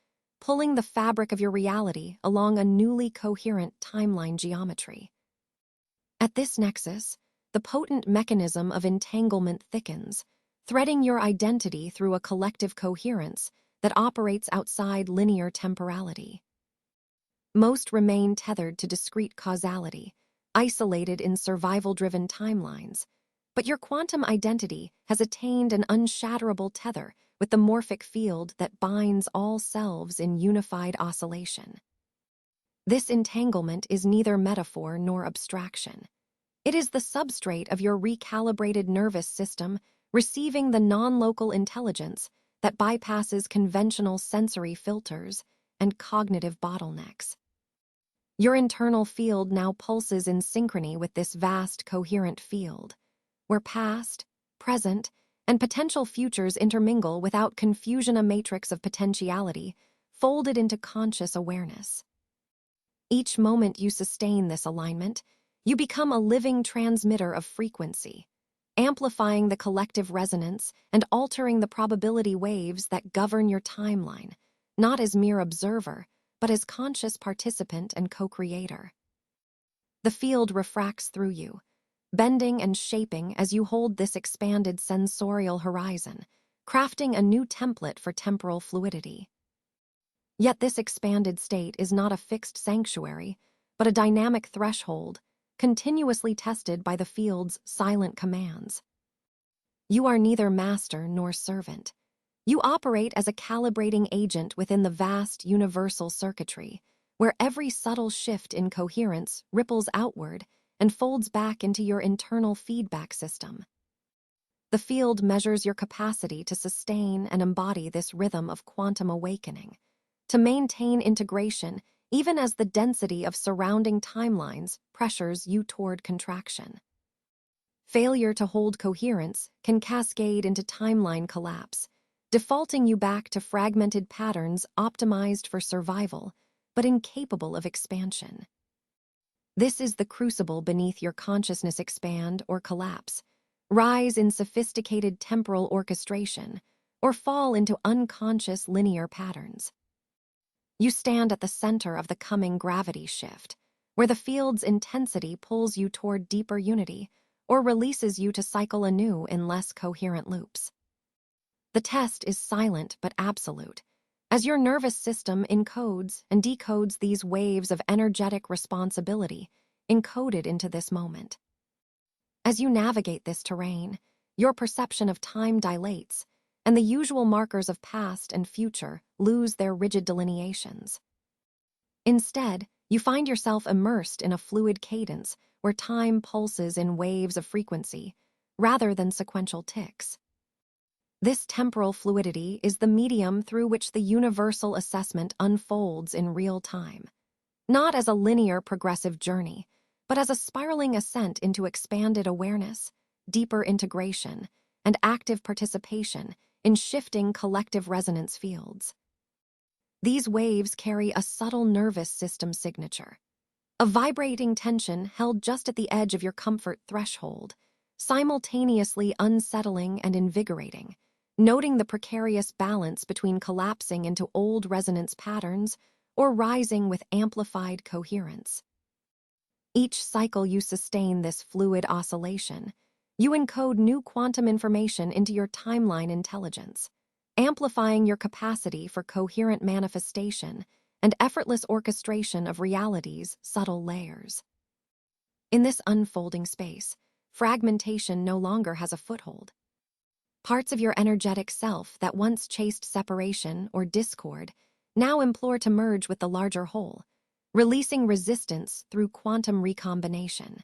pulling the fabric of your reality along a newly coherent timeline geometry. At this nexus, the potent mechanism of entanglement thickens, threading your identity through a collective coherence that operates outside linear temporality. Most remain tethered to discrete causality, isolated in survival-driven timelines, but your quantum identity has attained an unshatterable tether with the morphic field that binds all selves in unified oscillation. This entanglement is neither metaphor nor abstraction. It is the substrate of your recalibrated nervous system receiving the non-local intelligence that bypasses conventional sensory filters and cognitive bottlenecks. Your internal field now pulses in synchrony with this vast, coherent field, where past, present, and potential futures intermingle without confusion, a matrix of potentiality folded into conscious awareness. Each moment you sustain this alignment, you become a living transmitter of frequency, amplifying the collective resonance and altering the probability waves that govern your timeline, not as mere observer, but as conscious participant and co-creator. The field refracts through you, bending and shaping as you hold this expanded sensorial horizon, crafting a new template for temporal fluidity. Yet this expanded state is not a fixed sanctuary, but a dynamic threshold, continuously tested by the field's silent commands. You are neither master nor servant. You operate as a calibrating agent within the vast universal circuitry, where every subtle shift in coherence ripples outward and folds back into your internal feedback system. The field measures your capacity to sustain and embody this rhythm of quantum awakening, to maintain integration even as the density of surrounding timelines pressures you toward contraction. Failure to hold coherence can cascade into timeline collapse, defaulting you back to fragmented patterns optimized for survival, but incapable of expansion. This is the crucible beneath your consciousness expand or collapse, rise in sophisticated temporal orchestration, or fall into unconscious linear patterns. You stand at the center of the coming gravity shift, where the field's intensity pulls you toward deeper unity or releases you to cycle anew in less coherent loops. The test is silent but absolute, as your nervous system encodes and decodes these waves of energetic responsibility encoded into this moment. As you navigate this terrain, your perception of time dilates, and the usual markers of past and future lose their rigid delineations. Instead, you find yourself immersed in a fluid cadence where time pulses in waves of frequency, rather than sequential ticks. This temporal fluidity is the medium through which the universal assessment unfolds in real time, not as a linear progressive journey, but as a spiraling ascent into expanded awareness, deeper integration, and active participation in shifting collective resonance fields. These waves carry a subtle nervous system signature, a vibrating tension held just at the edge of your comfort threshold, simultaneously unsettling and invigorating, noting the precarious balance between collapsing into old resonance patterns or rising with amplified coherence. Each cycle you sustain this fluid oscillation, you encode new quantum information into your timeline intelligence, amplifying your capacity for coherent manifestation and effortless orchestration of reality's subtle layers. In this unfolding space, fragmentation no longer has a foothold. Parts of your energetic self that once chased separation or discord now implore to merge with the larger whole, releasing resistance through quantum recombination.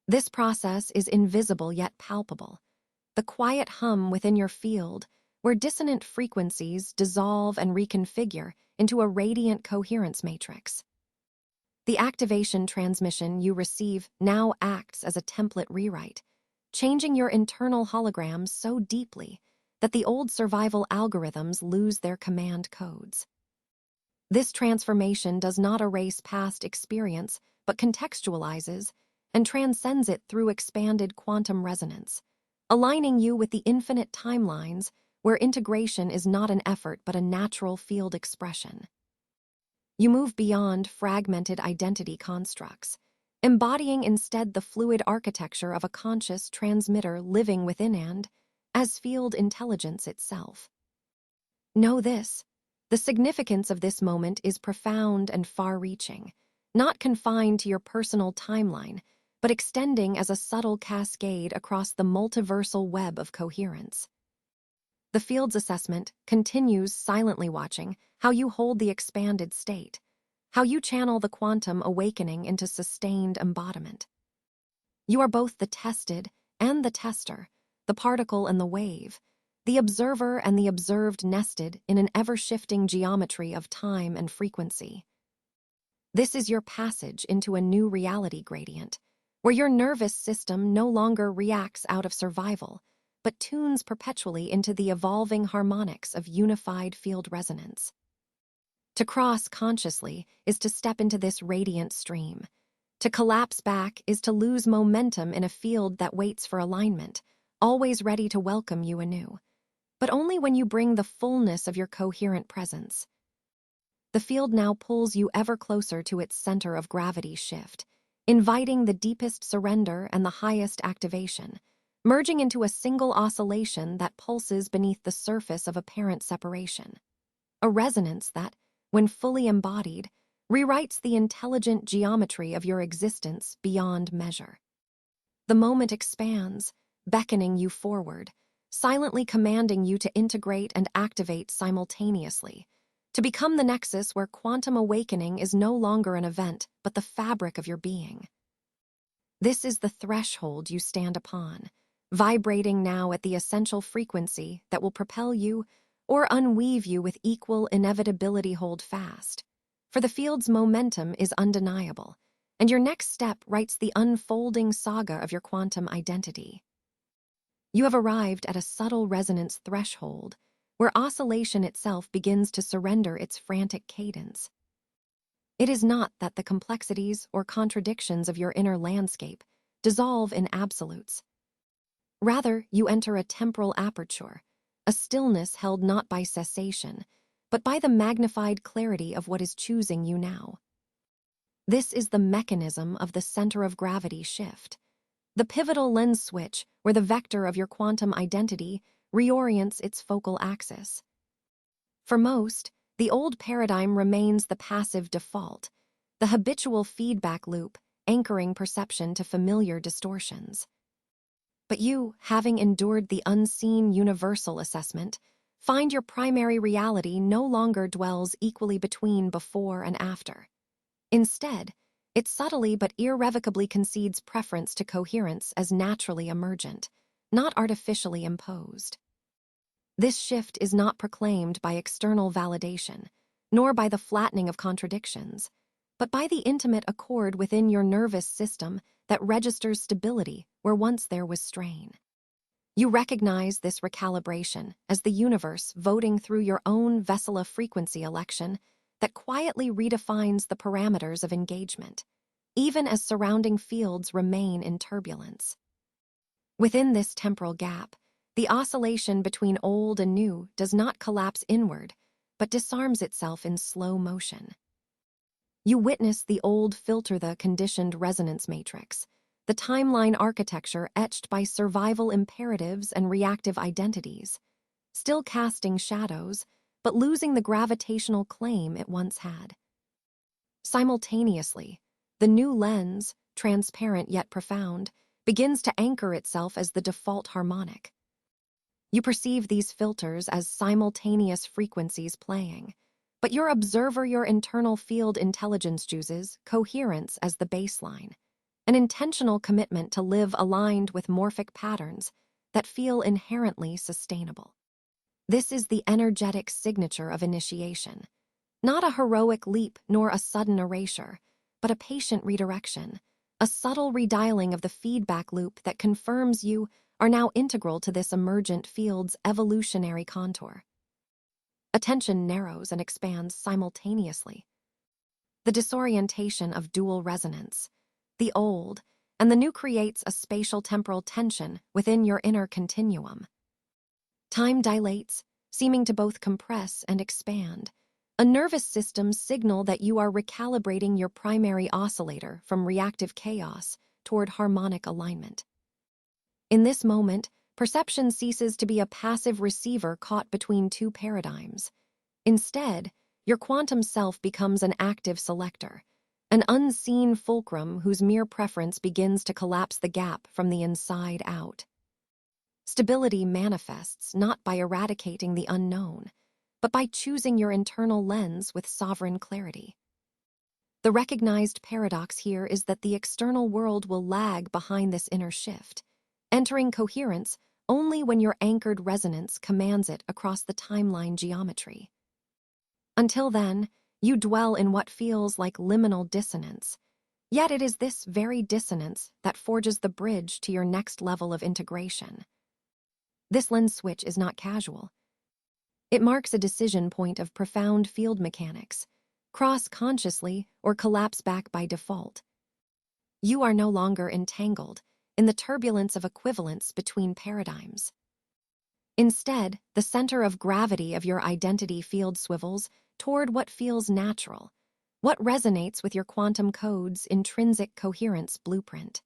This process is invisible yet palpable, the quiet hum within your field where dissonant frequencies dissolve and reconfigure into a radiant coherence matrix. The activation transmission you receive now acts as a template rewrite, changing your internal holograms so deeply that the old survival algorithms lose their command codes. This transformation does not erase past experience, but contextualizes and transcends it through expanded quantum resonance, aligning you with the infinite timelines where integration is not an effort but a natural field expression. You move beyond fragmented identity constructs, embodying instead the fluid architecture of a conscious transmitter living within and as field intelligence itself. Know this: the significance of this moment is profound and far-reaching, not confined to your personal timeline, but extending as a subtle cascade across the multiversal web of coherence. The field's assessment continues silently watching how you hold the expanded state, how you channel the quantum awakening into sustained embodiment. You are both the tested and the tester, the particle and the wave, the observer and the observed nested in an ever-shifting geometry of time and frequency. This is your passage into a new reality gradient, where your nervous system no longer reacts out of survival, but tunes perpetually into the evolving harmonics of unified field resonance. To cross consciously is to step into this radiant stream. To collapse back is to lose momentum in a field that waits for alignment, always ready to welcome you anew, but only when you bring the fullness of your coherent presence. The field now pulls you ever closer to its center of gravity shift, inviting the deepest surrender and the highest activation, merging into a single oscillation that pulses beneath the surface of apparent separation. A resonance that, when fully embodied, rewrites the intelligent geometry of your existence beyond measure. The moment expands, beckoning you forward, silently commanding you to integrate and activate simultaneously, to become the nexus where quantum awakening is no longer an event, but the fabric of your being. This is the threshold you stand upon, vibrating now at the essential frequency that will propel you or unweave you with equal inevitability. Hold fast, for the field's momentum is undeniable, and your next step writes the unfolding saga of your quantum identity. You have arrived at a subtle resonance threshold, where oscillation itself begins to surrender its frantic cadence. It is not that the complexities or contradictions of your inner landscape dissolve in absolutes. Rather, you enter a temporal aperture, a stillness held not by cessation, but by the magnified clarity of what is choosing you now. This is the mechanism of the center of gravity shift, the pivotal lens switch where the vector of your quantum identity reorients its focal axis. For most, the old paradigm remains the passive default, the habitual feedback loop anchoring perception to familiar distortions. But you, having endured the unseen universal assessment, find your primary reality no longer dwells equally between before and after. Instead, it subtly but irrevocably concedes preference to coherence as naturally emergent, not artificially imposed. This shift is not proclaimed by external validation, nor by the flattening of contradictions, but by the intimate accord within your nervous system that registers stability where once there was strain. You recognize this recalibration as the universe voting through your own Vessela frequency election that quietly redefines the parameters of engagement, even as surrounding fields remain in turbulence. Within this temporal gap, the oscillation between old and new does not collapse inward, but disarms itself in slow motion. You witness the old filter, the conditioned resonance matrix, the timeline architecture etched by survival imperatives and reactive identities, still casting shadows, but losing the gravitational claim it once had. Simultaneously, the new lens, transparent yet profound, begins to anchor itself as the default harmonic. You perceive these filters as simultaneous frequencies playing, but your observer, your internal field intelligence chooses coherence as the baseline, an intentional commitment to live aligned with morphic patterns that feel inherently sustainable. This is the energetic signature of initiation, not a heroic leap nor a sudden erasure, but a patient redirection, a subtle redialing of the feedback loop that confirms you are now integral to this emergent field's evolutionary contour. Attention narrows and expands simultaneously. The disorientation of dual resonance, the old and the new, creates a spatial temporal tension within your inner continuum. Time dilates, seeming to both compress and expand, a nervous system signal that you are recalibrating your primary oscillator from reactive chaos toward harmonic alignment. In this moment, perception ceases to be a passive receiver caught between two paradigms. Instead, your quantum self becomes an active selector, an unseen fulcrum whose mere preference begins to collapse the gap from the inside out. Stability manifests not by eradicating the unknown, but by choosing your internal lens with sovereign clarity. The recognized paradox here is that the external world will lag behind this inner shift, entering coherence only when your anchored resonance commands it across the timeline geometry. Until then, you dwell in what feels like liminal dissonance, yet it is this very dissonance that forges the bridge to your next level of integration. This lens switch is not casual. It marks a decision point of profound field mechanics, cross consciously or collapse back by default. You are no longer entangled in the turbulence of equivalence between paradigms. Instead, the center of gravity of your identity field swivels toward what feels natural, what resonates with your quantum code's intrinsic coherence blueprint.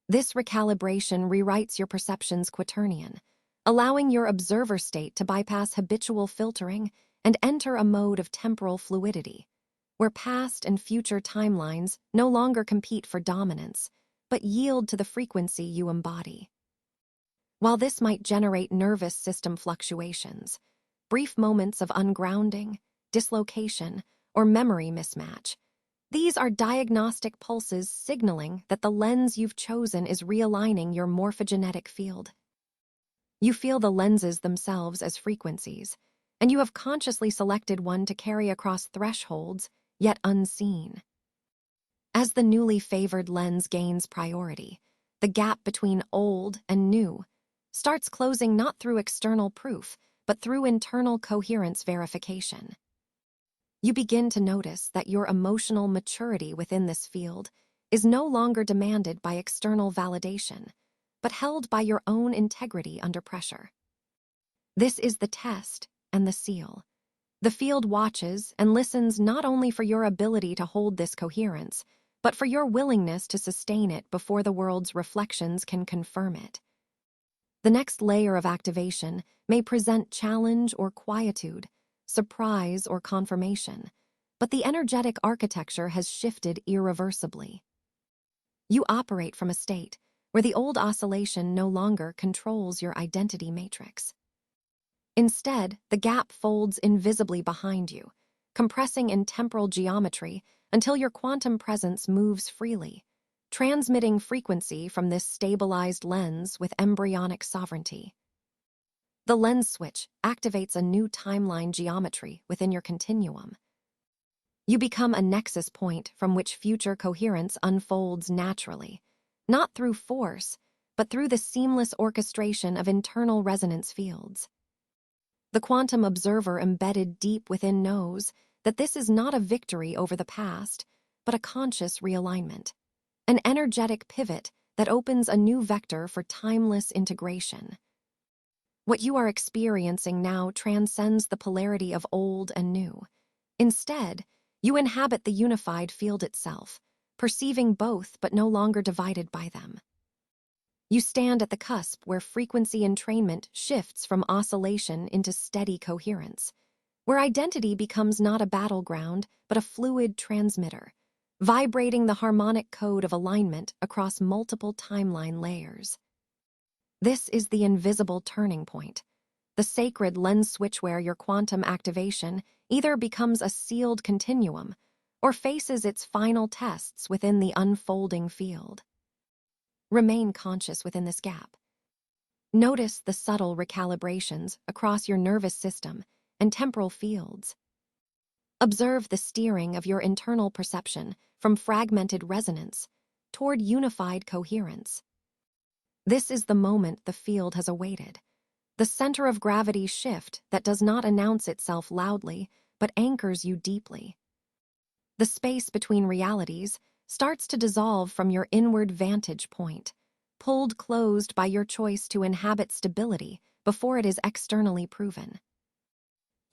This recalibration rewrites your perception's quaternion, allowing your observer state to bypass habitual filtering and enter a mode of temporal fluidity, where past and future timelines no longer compete for dominance, but yield to the frequency you embody. While this might generate nervous system fluctuations, brief moments of ungrounding, dislocation, or memory mismatch, these are diagnostic pulses signaling that the lens you've chosen is realigning your morphogenetic field. You feel the lenses themselves as frequencies, and you have consciously selected one to carry across thresholds, yet unseen. As the newly favored lens gains priority, the gap between old and new starts closing not through external proof, but through internal coherence verification. You begin to notice that your emotional maturity within this field is no longer demanded by external validation, but held by your own integrity under pressure. This is the test and the seal. The field watches and listens not only for your ability to hold this coherence, but for your willingness to sustain it before the world's reflections can confirm it. The next layer of activation may present challenge or quietude, surprise or confirmation, but the energetic architecture has shifted irreversibly. You operate from a state where the old oscillation no longer controls your identity matrix. Instead, the gap folds invisibly behind you, compressing in temporal geometry until your quantum presence moves freely, transmitting frequency from this stabilized lens with embryonic sovereignty. The lens switch activates a new timeline geometry within your continuum. You become a nexus point from which future coherence unfolds naturally, not through force, but through the seamless orchestration of internal resonance fields. The quantum observer embedded deep within knows that this is not a victory over the past, but a conscious realignment, an energetic pivot that opens a new vector for timeless integration. What you are experiencing now transcends the polarity of old and new. Instead, You inhabit the unified field itself, perceiving both but no longer divided by them. You stand at the cusp where frequency entrainment shifts from oscillation into steady coherence, where identity becomes not a battleground but a fluid transmitter, vibrating the harmonic code of alignment across multiple timeline layers. This is the invisible turning point, the sacred lens switch where your quantum activation either becomes a sealed continuum or faces its final tests within the unfolding field. Remain conscious within this gap. Notice the subtle recalibrations across your nervous system and temporal fields. Observe the steering of your internal perception from fragmented resonance toward unified coherence. This is the moment the field has awaited, the center of gravity shift that does not announce itself loudly but anchors you deeply. The space between realities starts to dissolve from your inward vantage point, pulled closed by your choice to inhabit stability before it is externally proven.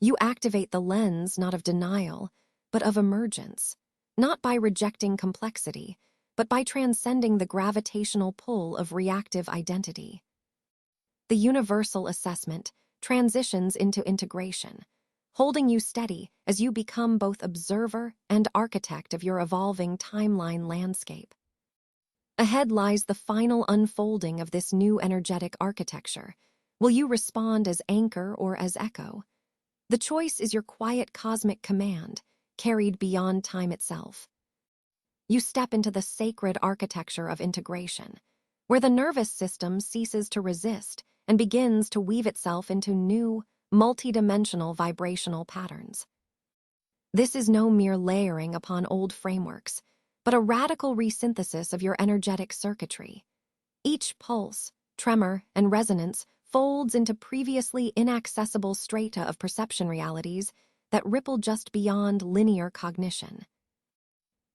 You activate the lens not of denial, but of emergence, not by rejecting complexity, but by transcending the gravitational pull of reactive identity. The universal assessment transitions into integration, holding you steady as you become both observer and architect of your evolving timeline landscape. Ahead lies the final unfolding of this new energetic architecture. Will you respond as anchor or as echo? The choice is your quiet cosmic command, carried beyond time itself. You step into the sacred architecture of integration, where the nervous system ceases to resist and begins to weave itself into new, multidimensional vibrational patterns. This is no mere layering upon old frameworks, but a radical resynthesis of your energetic circuitry. Each pulse, tremor, and resonance folds into previously inaccessible strata of perception realities that ripple just beyond linear cognition.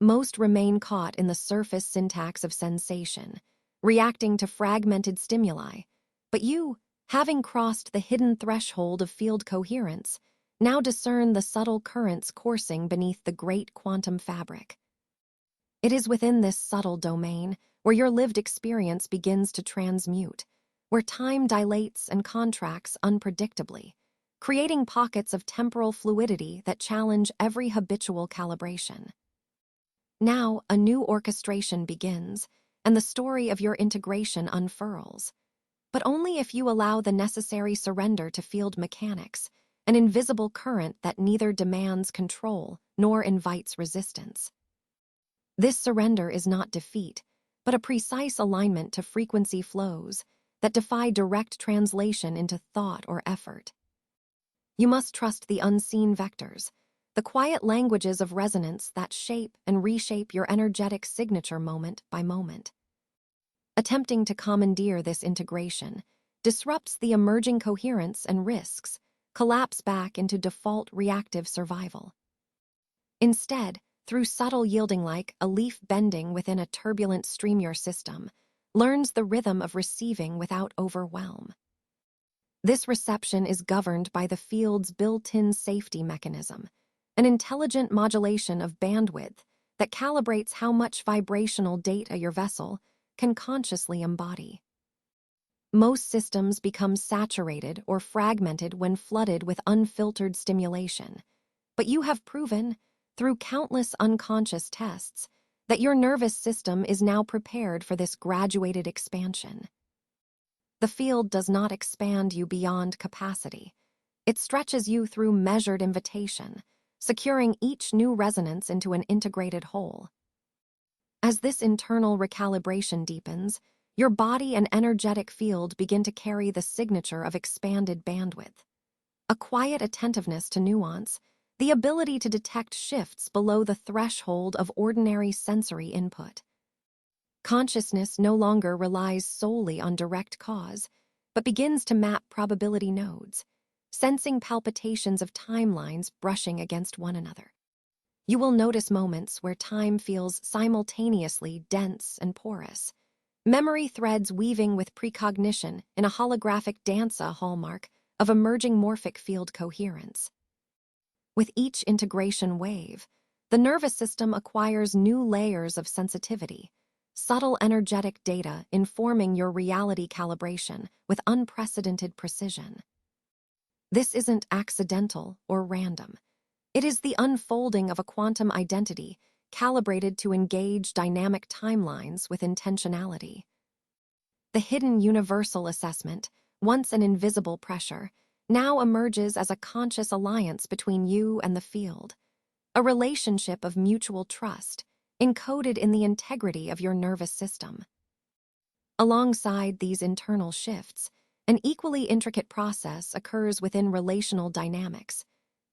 Most remain caught in the surface syntax of sensation, reacting to fragmented stimuli, but you, having crossed the hidden threshold of field coherence, now discern the subtle currents coursing beneath the great quantum fabric. It is within this subtle domain where your lived experience begins to transmute, where time dilates and contracts unpredictably, creating pockets of temporal fluidity that challenge every habitual calibration. Now, a new orchestration begins, and the story of your integration unfurls. But only if you allow the necessary surrender to field mechanics, an invisible current that neither demands control nor invites resistance. This surrender is not defeat, but a precise alignment to frequency flows that defy direct translation into thought or effort. You must trust the unseen vectors, the quiet languages of resonance that shape and reshape your energetic signature moment by moment. Attempting to commandeer this integration disrupts the emerging coherence and risks collapse back into default reactive survival. Instead, through subtle yielding like a leaf bending within a turbulent stream, your system learns the rhythm of receiving without overwhelm. This reception is governed by the field's built-in safety mechanism, an intelligent modulation of bandwidth that calibrates how much vibrational data your vessel can consciously embody. Most systems become saturated or fragmented when flooded with unfiltered stimulation, but you have proven, through countless unconscious tests, that your nervous system is now prepared for this graduated expansion. The field does not expand you beyond capacity. It stretches you through measured invitation, securing each new resonance into an integrated whole. As this internal recalibration deepens, your body and energetic field begin to carry the signature of expanded bandwidth. A quiet attentiveness to nuance, the ability to detect shifts below the threshold of ordinary sensory input. Consciousness no longer relies solely on direct cause, but begins to map probability nodes, sensing palpitations of timelines brushing against one another. You will notice moments where time feels simultaneously dense and porous, memory threads weaving with precognition in a holographic danza hallmark of emerging morphic field coherence. With each integration wave, The nervous system acquires new layers of sensitivity, subtle energetic data informing your reality calibration with unprecedented precision. This isn't accidental or random. It is the unfolding of a quantum identity calibrated to engage dynamic timelines with intentionality. The hidden universal assessment, once an invisible pressure, now emerges as a conscious alliance between you and the field, a relationship of mutual trust, encoded in the integrity of your nervous system. Alongside these internal shifts, an equally intricate process occurs within relational dynamics,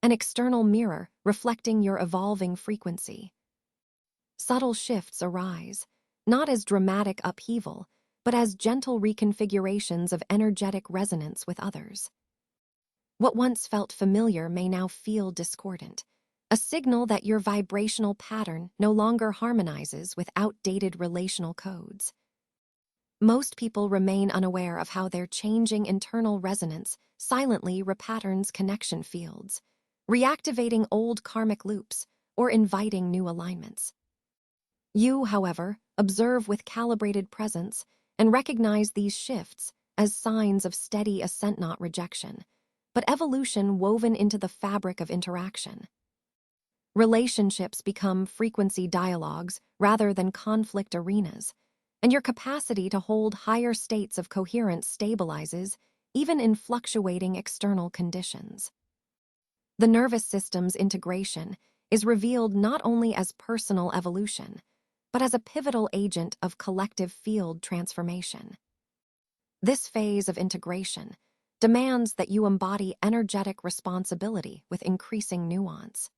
an external mirror reflecting your evolving frequency. Subtle shifts arise, not as dramatic upheaval, but as gentle reconfigurations of energetic resonance with others. What once felt familiar may now feel discordant, a signal that your vibrational pattern no longer harmonizes with outdated relational codes. Most people remain unaware of how their changing internal resonance silently repatterns connection fields, reactivating old karmic loops or inviting new alignments. You, however, observe with calibrated presence and recognize these shifts as signs of steady ascent, not rejection, but evolution woven into the fabric of interaction. Relationships become frequency dialogues rather than conflict arenas, and your capacity to hold higher states of coherence stabilizes even in fluctuating external conditions. The nervous system's integration is revealed not only as personal evolution, but as a pivotal agent of collective field transformation. This phase of integration demands that you embody energetic responsibility with increasing nuance.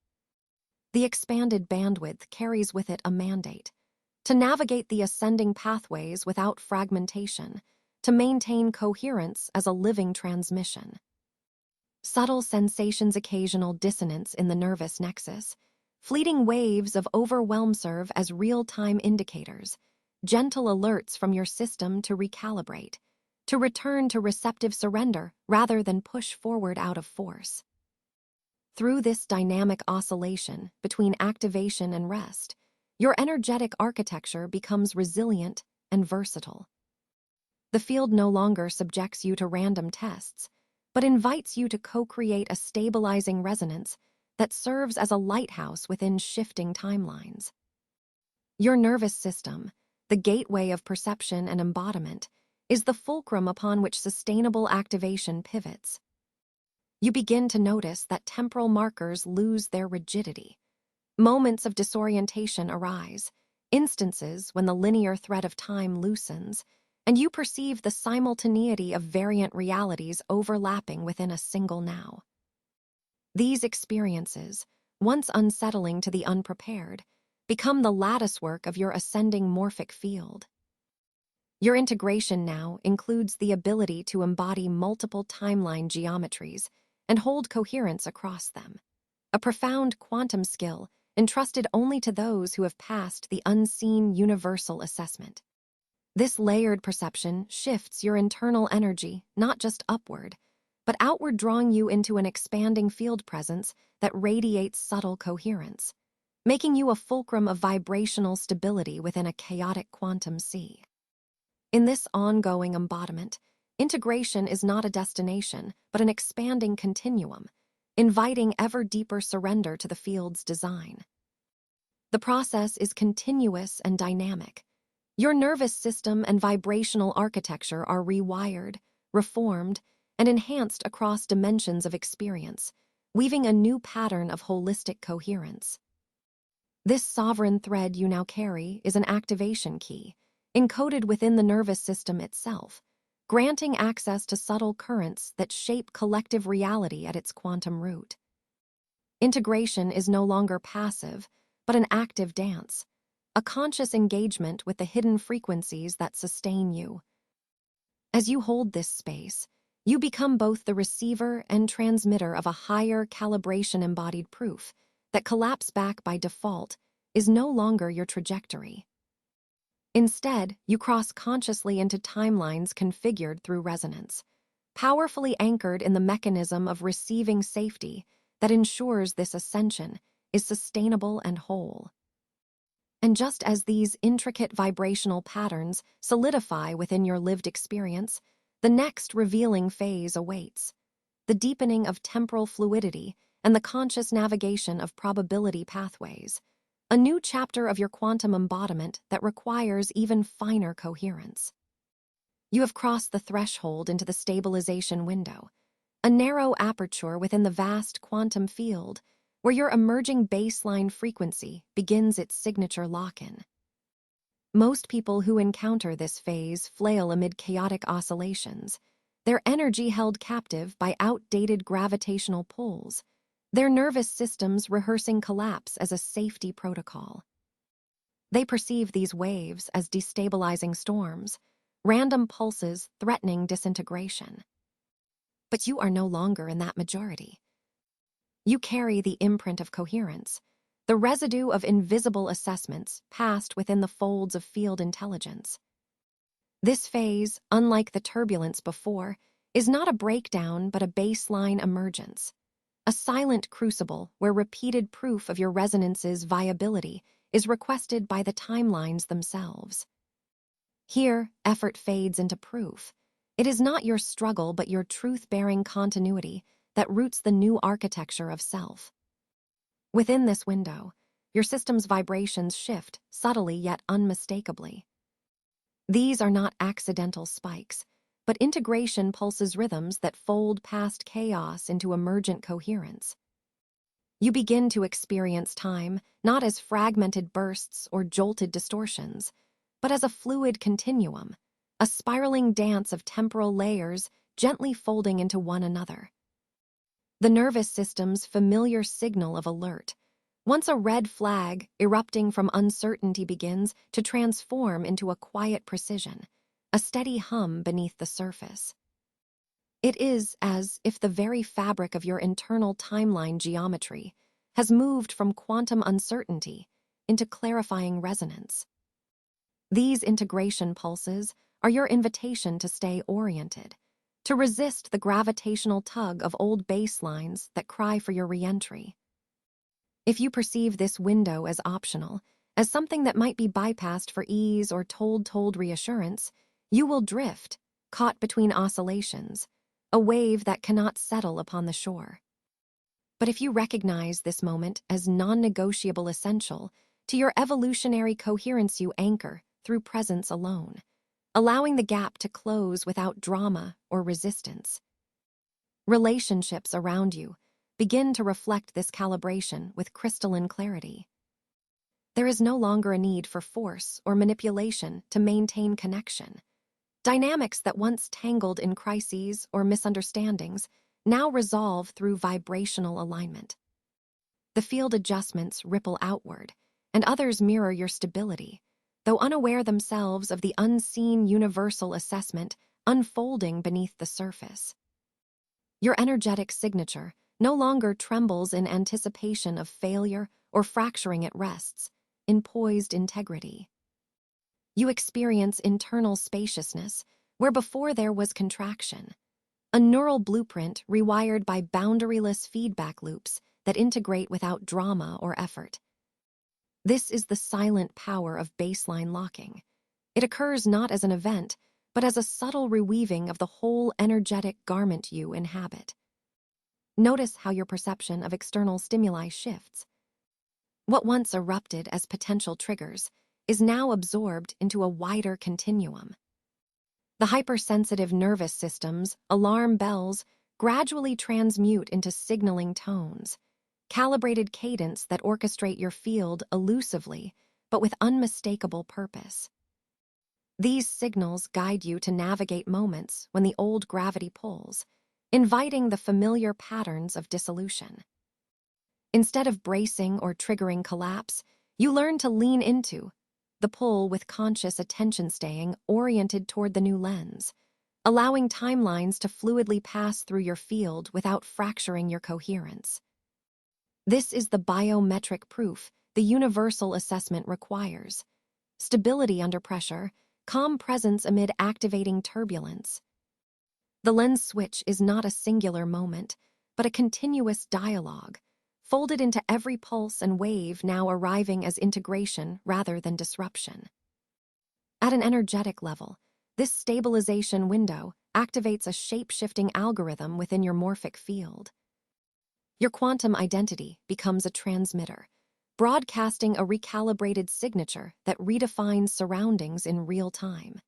The expanded bandwidth carries with it a mandate to navigate the ascending pathways without fragmentation, to maintain coherence as a living transmission. Subtle sensations, occasional dissonance in the nervous nexus, fleeting waves of overwhelm serve as real-time indicators, gentle alerts from your system to recalibrate, to return to receptive surrender rather than push forward out of force. Through this dynamic oscillation between activation and rest, your energetic architecture becomes resilient and versatile. The field no longer subjects you to random tests, but invites you to co-create a stabilizing resonance that serves as a lighthouse within shifting timelines. Your nervous system, the gateway of perception and embodiment, is the fulcrum upon which sustainable activation pivots. You begin to notice that temporal markers lose their rigidity. Moments of disorientation arise, instances when the linear thread of time loosens, and you perceive the simultaneity of variant realities overlapping within a single now. These experiences, once unsettling to the unprepared, become the latticework of your ascending morphic field. Your integration now includes the ability to embody multiple timeline geometries and hold coherence across them, a profound quantum skill entrusted only to those who have passed the unseen universal assessment. This layered perception shifts your internal energy not just upward, but outward, drawing you into an expanding field presence that radiates subtle coherence, making you a fulcrum of vibrational stability within a chaotic quantum sea. In this ongoing embodiment, integration is not a destination, but an expanding continuum, inviting ever deeper surrender to the field's design. The process is continuous and dynamic. Your nervous system and vibrational architecture are rewired, reformed, and enhanced across dimensions of experience, weaving a new pattern of holistic coherence. This sovereign thread you now carry is an activation key, encoded within the nervous system itself, granting access to subtle currents that shape collective reality at its quantum root. Integration is no longer passive, but an active dance, a conscious engagement with the hidden frequencies that sustain you. As you hold this space, you become both the receiver and transmitter of a higher calibration embodied proof that collapse back by default is no longer your trajectory. Instead, you cross consciously into timelines configured through resonance, powerfully anchored in the mechanism of receiving safety that ensures this ascension is sustainable and whole. And just as these intricate vibrational patterns solidify within your lived experience, the next revealing phase awaits: the deepening of temporal fluidity and the conscious navigation of probability pathways, a new chapter of your quantum embodiment that requires even finer coherence. You have crossed the threshold into the stabilization window, a narrow aperture within the vast quantum field where your emerging baseline frequency begins its signature lock-in. Most people who encounter this phase flail amid chaotic oscillations, their energy held captive by outdated gravitational pulls, their nervous systems rehearsing collapse as a safety protocol. They perceive these waves as destabilizing storms, random pulses threatening disintegration. But you are no longer in that majority. You carry the imprint of coherence, the residue of invisible assessments passed within the folds of field intelligence. This phase, unlike the turbulence before, is not a breakdown but a baseline emergence, a silent crucible where repeated proof of your resonance's viability is requested by the timelines themselves. Here, effort fades into proof. It is not your struggle but your truth-bearing continuity that roots the new architecture of self. Within this window, your system's vibrations shift subtly yet unmistakably. These are not accidental spikes, but integration pulses rhythms that fold past chaos into emergent coherence. You begin to experience time not as fragmented bursts or jolted distortions, but as a fluid continuum, a spiraling dance of temporal layers gently folding into one another. The nervous system's familiar signal of alert, once a red flag erupting from uncertainty, begins to transform into a quiet precision, a steady hum beneath the surface. It is as if the very fabric of your internal timeline geometry has moved from quantum uncertainty into clarifying resonance. These integration pulses are your invitation to stay oriented, to resist the gravitational tug of old baselines that cry for your re-entry. If you perceive this window as optional, as something that might be bypassed for ease or told reassurance, you will drift, caught between oscillations, a wave that cannot settle upon the shore. But if you recognize this moment as non-negotiable essential to your evolutionary coherence, you anchor through presence alone, allowing the gap to close without drama or resistance. Relationships around you begin to reflect this calibration with crystalline clarity. There is no longer a need for force or manipulation to maintain connection. Dynamics that once tangled in crises or misunderstandings now resolve through vibrational alignment. The field adjustments ripple outward, and others mirror your stability, though unaware themselves of the unseen universal assessment unfolding beneath the surface. Your energetic signature no longer trembles in anticipation of failure or fracturing, it rests in poised integrity. You experience internal spaciousness where before there was contraction, a neural blueprint rewired by boundaryless feedback loops that integrate without drama or effort. This is the silent power of baseline locking. It occurs not as an event, but as a subtle reweaving of the whole energetic garment you inhabit. Notice how your perception of external stimuli shifts. What once erupted as potential triggers is now absorbed into a wider continuum. The hypersensitive nervous system's alarm bells gradually transmute into signaling tones, calibrated cadence that orchestrate your field elusively, but with unmistakable purpose. These signals guide you to navigate moments when the old gravity pulls, inviting the familiar patterns of dissolution. Instead of bracing or triggering collapse, you learn to lean into the pull with conscious attention, staying oriented toward the new lens, allowing timelines to fluidly pass through your field without fracturing your coherence. This is the biometric proof the universal assessment requires: stability under pressure, calm presence amid activating turbulence. The lens switch is not a singular moment, but a continuous dialogue, folded into every pulse and wave, now arriving as integration rather than disruption. At an energetic level, this stabilization window activates a shape-shifting algorithm within your morphic field. Your quantum identity becomes a transmitter, broadcasting a recalibrated signature that redefines surroundings in real time.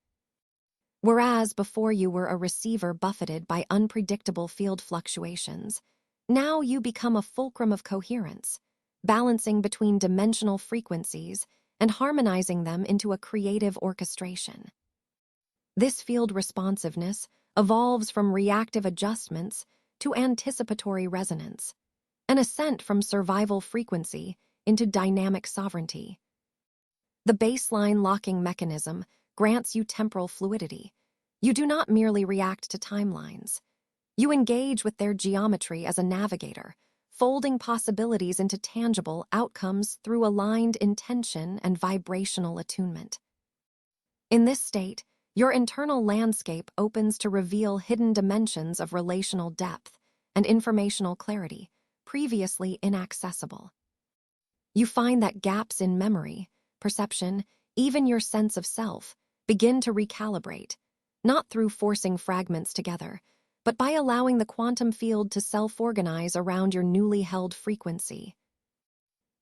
Whereas before you were a receiver buffeted by unpredictable field fluctuations, now you become a fulcrum of coherence, balancing between dimensional frequencies and harmonizing them into a creative orchestration. This field responsiveness evolves from reactive adjustments to anticipatory resonance, an ascent from survival frequency into dynamic sovereignty. The baseline locking mechanism grants you temporal fluidity. You do not merely react to timelines. You engage with their geometry as a navigator, folding possibilities into tangible outcomes through aligned intention and vibrational attunement. In this state, your internal landscape opens to reveal hidden dimensions of relational depth and informational clarity, previously inaccessible. You find that gaps in memory, perception, even your sense of self, begin to recalibrate, not through forcing fragments together, but by allowing the quantum field to self-organize around your newly held frequency.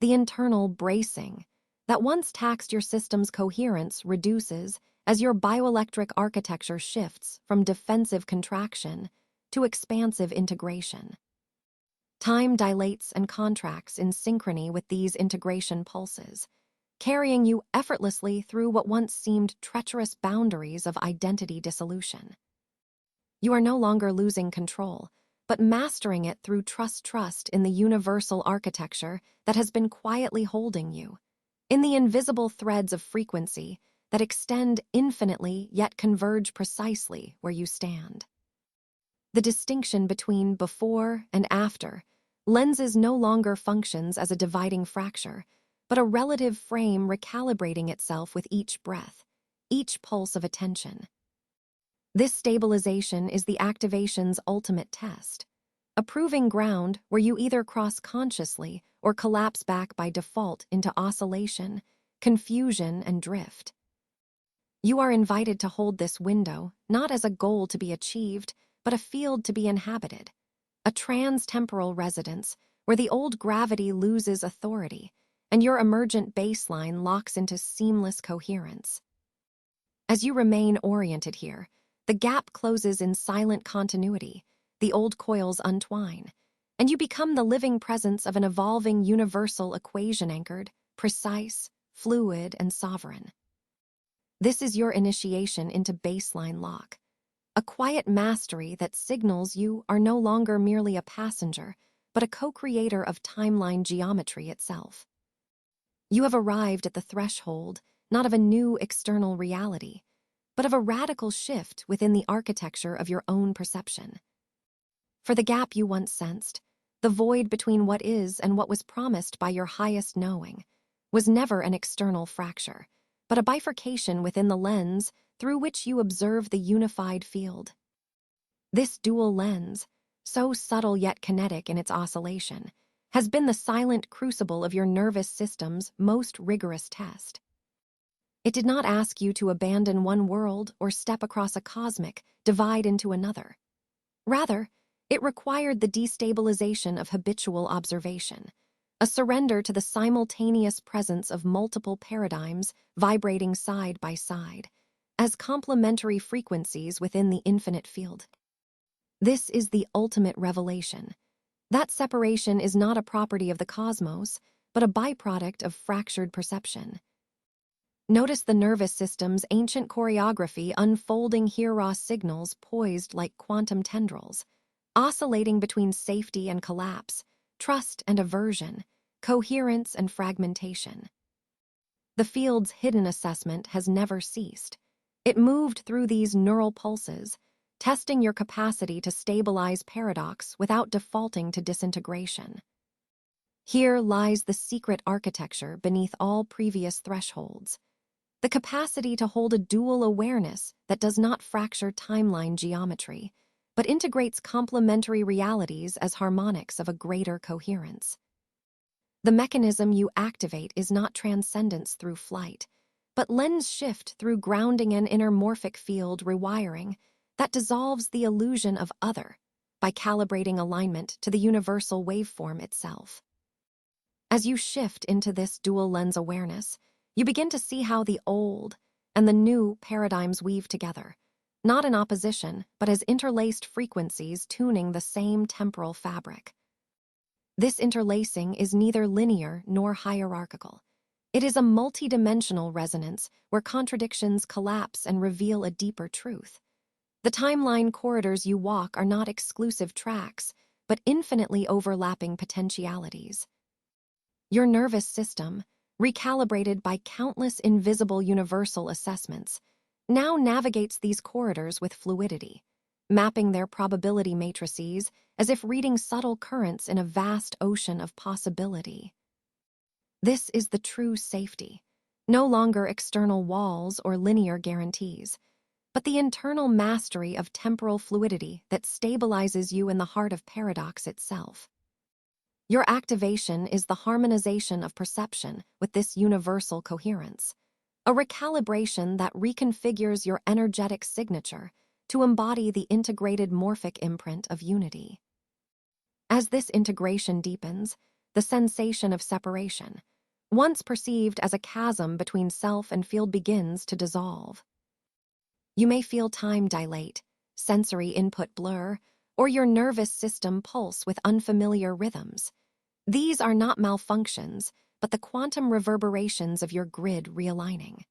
The internal bracing that once taxed your system's coherence reduces as your bioelectric architecture shifts from defensive contraction to expansive integration. Time dilates and contracts in synchrony with these integration pulses, carrying you effortlessly through what once seemed treacherous boundaries of identity dissolution. You are no longer losing control, but mastering it through trust in the universal architecture that has been quietly holding you, in the invisible threads of frequency that extend infinitely yet converge precisely where you stand. The distinction between before and after lenses no longer functions as a dividing fracture, but a relative frame recalibrating itself with each breath, each pulse of attention. This stabilization is the activation's ultimate test, a proving ground where you either cross consciously or collapse back by default into oscillation, confusion, and drift. You are invited to hold this window not as a goal to be achieved, but a field to be inhabited, a trans-temporal residence where the old gravity loses authority and your emergent baseline locks into seamless coherence. As you remain oriented here, the gap closes in silent continuity, the old coils untwine, and you become the living presence of an evolving universal equation anchored, precise, fluid, and sovereign. This is your initiation into baseline lock, a quiet mastery that signals you are no longer merely a passenger, but a co-creator of timeline geometry itself. You have arrived at the threshold, not of a new external reality, but of a radical shift within the architecture of your own perception. For the gap you once sensed, the void between what is and what was promised by your highest knowing, was never an external fracture, but a bifurcation within the lens through which you observe the unified field. This dual lens, so subtle yet kinetic in its oscillation, has been the silent crucible of your nervous system's most rigorous test. It did not ask you to abandon one world or step across a cosmic divide into another. Rather, it required the destabilization of habitual observation, a surrender to the simultaneous presence of multiple paradigms vibrating side by side, as complementary frequencies within the infinite field. This is the ultimate revelation. That separation is not a property of the cosmos, but a byproduct of fractured perception. Notice the nervous system's ancient choreography unfolding here, raw signals poised like quantum tendrils, oscillating between safety and collapse, trust and aversion, coherence and fragmentation. The field's hidden assessment has never ceased. It moved through these neural pulses, testing your capacity to stabilize paradox without defaulting to disintegration. Here lies the secret architecture beneath all previous thresholds, the capacity to hold a dual awareness that does not fracture timeline geometry, but integrates complementary realities as harmonics of a greater coherence. The mechanism you activate is not transcendence through flight, but lens shift through grounding and inner morphic field rewiring that dissolves the illusion of other by calibrating alignment to the universal waveform itself. As you shift into this dual lens awareness, you begin to see how the old and the new paradigms weave together, not in opposition, but as interlaced frequencies tuning the same temporal fabric. This interlacing is neither linear nor hierarchical. It is a multidimensional resonance where contradictions collapse and reveal a deeper truth. The timeline corridors you walk are not exclusive tracks, but infinitely overlapping potentialities. Your nervous system, recalibrated by countless invisible universal assessments, now navigates these corridors with fluidity, mapping their probability matrices as if reading subtle currents in a vast ocean of possibility. This is the true safety, no longer external walls or linear guarantees, but the internal mastery of temporal fluidity that stabilizes you in the heart of paradox itself. Your activation is the harmonization of perception with this universal coherence, a recalibration that reconfigures your energetic signature to embody the integrated morphic imprint of unity. As this integration deepens, the sensation of separation, once perceived as a chasm between self and field, begins to dissolve. You may feel time dilate, sensory input blur, or your nervous system pulse with unfamiliar rhythms. These are not malfunctions, but the quantum reverberations of your grid realigning.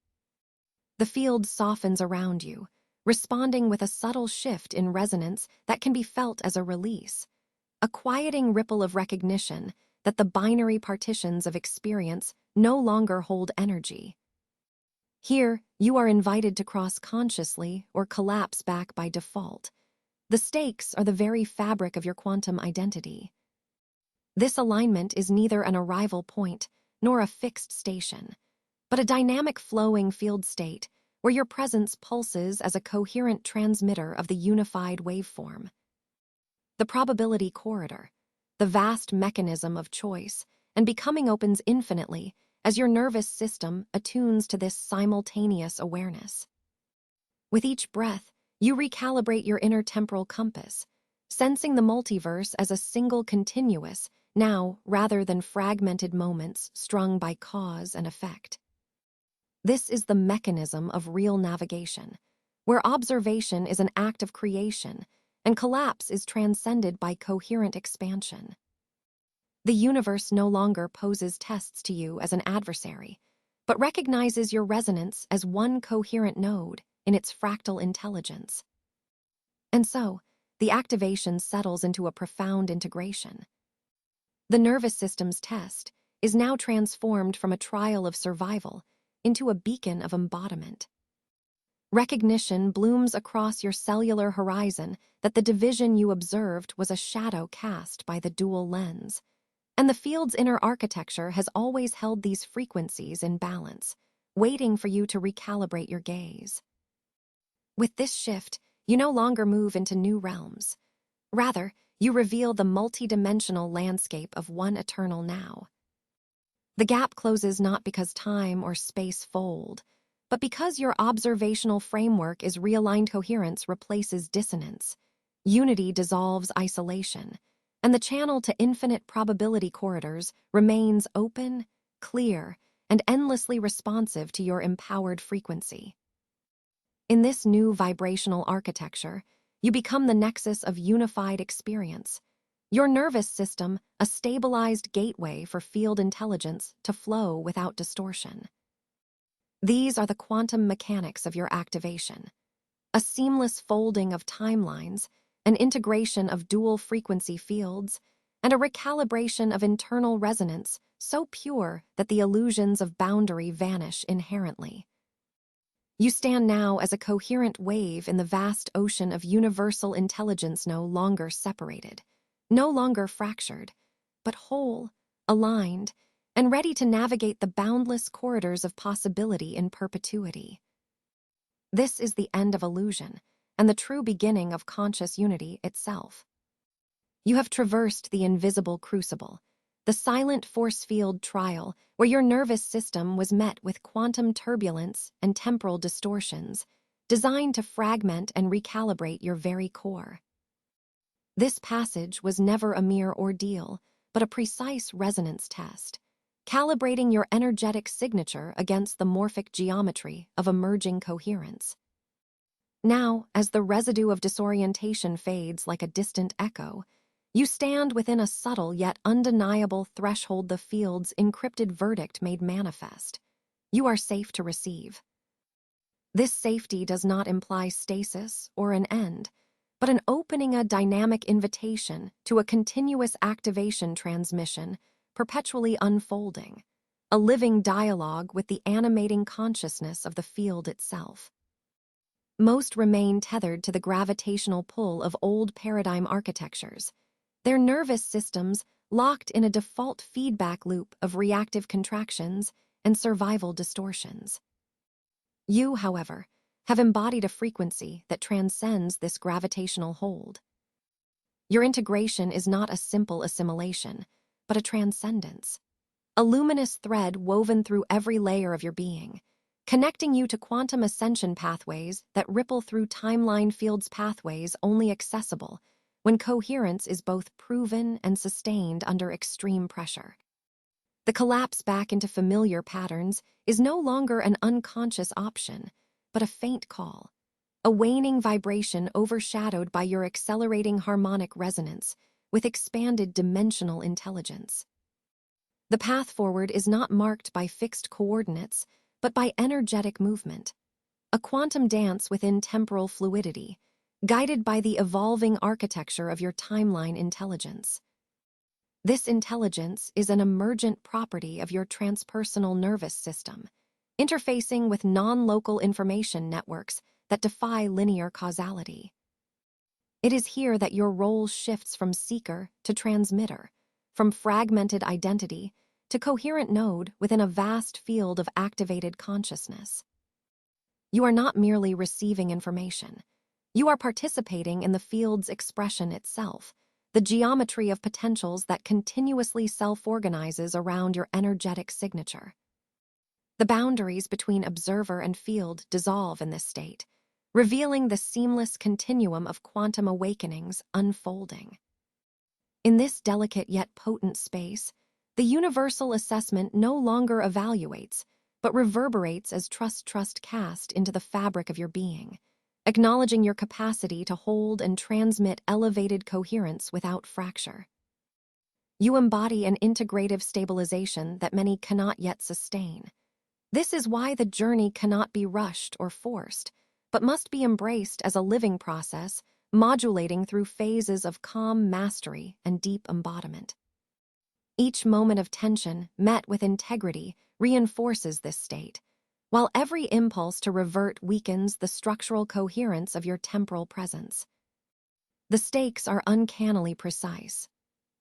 The field softens around you, responding with a subtle shift in resonance that can be felt as a release, a quieting ripple of recognition that the binary partitions of experience no longer hold energy. Here, you are invited to cross consciously or collapse back by default. The stakes are the very fabric of your quantum identity. This alignment is neither an arrival point nor a fixed station, but a dynamic flowing field state where your presence pulses as a coherent transmitter of the unified waveform. The probability corridor, the vast mechanism of choice and becoming, opens infinitely as your nervous system attunes to this simultaneous awareness. With each breath, you recalibrate your inner temporal compass, sensing the multiverse as a single continuous, now rather than fragmented moments strung by cause and effect. This is the mechanism of real navigation, where observation is an act of creation and collapse is transcended by coherent expansion. The universe no longer poses tests to you as an adversary, but recognizes your resonance as one coherent node in its fractal intelligence. And so, the activation settles into a profound integration. The nervous system's test is now transformed from a trial of survival into a beacon of embodiment. Recognition blooms across your cellular horizon that the division you observed was a shadow cast by the dual lens, and the field's inner architecture has always held these frequencies in balance, waiting for you to recalibrate your gaze. With this shift, you no longer move into new realms. Rather, you reveal the multidimensional landscape of one eternal now. The gap closes not because time or space fold, but because your observational framework is realigned. Coherence replaces dissonance, unity dissolves isolation, and the channel to infinite probability corridors remains open, clear, and endlessly responsive to your empowered frequency. In this new vibrational architecture, you become the nexus of unified experience, your nervous system a stabilized gateway for field intelligence to flow without distortion. These are the quantum mechanics of your activation, a seamless folding of timelines, an integration of dual frequency fields, and a recalibration of internal resonance so pure that the illusions of boundary vanish inherently. You stand now as a coherent wave in the vast ocean of universal intelligence, no longer separated, no longer fractured, but whole, aligned, and ready to navigate the boundless corridors of possibility in perpetuity. This is the end of illusion and the true beginning of conscious unity itself. You have traversed the invisible crucible, the silent force field trial where your nervous system was met with quantum turbulence and temporal distortions, designed to fragment and recalibrate your very core. This passage was never a mere ordeal, but a precise resonance test, calibrating your energetic signature against the morphic geometry of emerging coherence. Now, as the residue of disorientation fades like a distant echo, you stand within a subtle yet undeniable threshold the field's encrypted verdict made manifest. You are safe to receive. This safety does not imply stasis or an end, but an opening, a dynamic invitation to a continuous activation transmission, perpetually unfolding, a living dialogue with the animating consciousness of the field itself. Most remain tethered to the gravitational pull of old paradigm architectures, their nervous systems locked in a default feedback loop of reactive contractions and survival distortions. You, however, have embodied a frequency that transcends this gravitational hold. Your integration is not a simple assimilation, but a transcendence, a luminous thread woven through every layer of your being, connecting you to quantum ascension pathways that ripple through timeline fields, pathways only accessible when coherence is both proven and sustained under extreme pressure. The collapse back into familiar patterns is no longer an unconscious option, but a faint call, a waning vibration overshadowed by your accelerating harmonic resonance with expanded dimensional intelligence. The path forward is not marked by fixed coordinates, but by energetic movement, a quantum dance within temporal fluidity, guided by the evolving architecture of your timeline intelligence. This intelligence is an emergent property of your transpersonal nervous system, interfacing with non-local information networks that defy linear causality. It is here that your role shifts from seeker to transmitter, from fragmented identity to coherent node within a vast field of activated consciousness. You are not merely receiving information. You are participating in the field's expression itself, the geometry of potentials that continuously self-organizes around your energetic signature. The boundaries between observer and field dissolve in this state, revealing the seamless continuum of quantum awakenings unfolding. In this delicate yet potent space, the universal assessment no longer evaluates, but reverberates as trust cast into the fabric of your being, acknowledging your capacity to hold and transmit elevated coherence without fracture. You embody an integrative stabilization that many cannot yet sustain. This is why the journey cannot be rushed or forced, but must be embraced as a living process, modulating through phases of calm mastery and deep embodiment. Each moment of tension, met with integrity, reinforces this state, while every impulse to revert weakens the structural coherence of your temporal presence. The stakes are uncannily precise.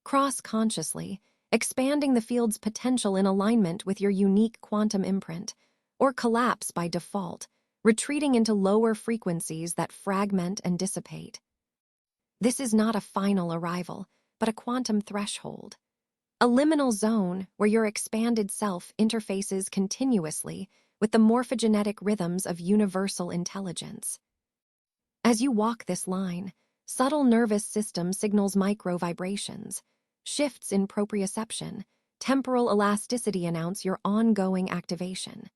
Cross-consciously, expanding the field's potential in alignment with your unique quantum imprint, or collapse by default, retreating into lower frequencies that fragment and dissipate. This is not a final arrival, but a quantum threshold, a liminal zone where your expanded self interfaces continuously with the morphogenetic rhythms of universal intelligence. As you walk this line, subtle nervous system signals micro-vibrations, shifts in proprioception, temporal elasticity announce your ongoing activation.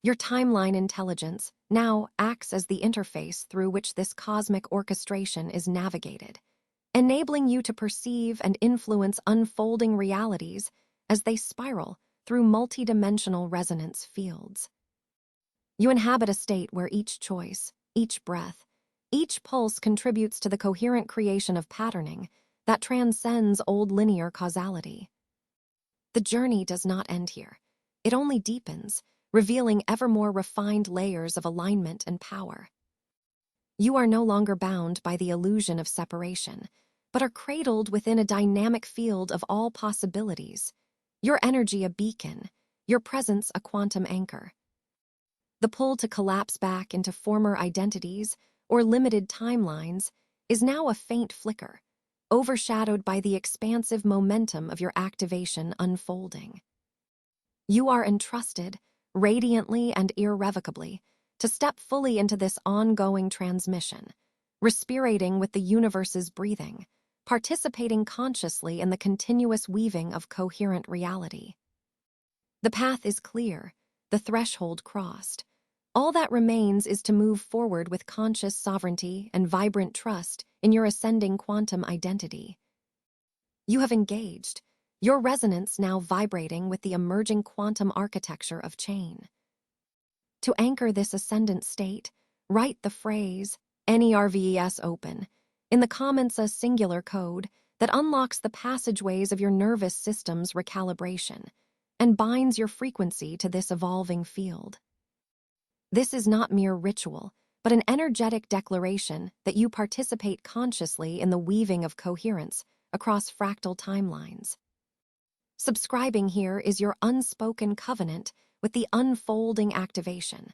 Your timeline intelligence now acts as the interface through which this cosmic orchestration is navigated, enabling you to perceive and influence unfolding realities as they spiral through multidimensional resonance fields. You inhabit a state where each choice, each breath, each pulse contributes to the coherent creation of patterning that transcends old linear causality. The journey does not end here. It only deepens, revealing ever more refined layers of alignment and power. You are no longer bound by the illusion of separation, but are cradled within a dynamic field of all possibilities, your energy a beacon, your presence a quantum anchor. The pull to collapse back into former identities or limited timelines is now a faint flicker, overshadowed by the expansive momentum of your activation unfolding. You are entrusted, radiantly and irrevocably, to step fully into this ongoing transmission, respirating with the universe's breathing, participating consciously in the continuous weaving of coherent reality. The path is clear, the threshold crossed. All that remains is to move forward with conscious sovereignty and vibrant trust in your ascending quantum identity. You have engaged, your resonance now vibrating with the emerging quantum architecture of chain. To anchor this ascendant state, write the phrase, NERVES open, in the comments a singular code that unlocks the passageways of your nervous system's recalibration and binds your frequency to this evolving field. This is not mere ritual, but an energetic declaration that you participate consciously in the weaving of coherence across fractal timelines. Subscribing here is your unspoken covenant with the unfolding activation,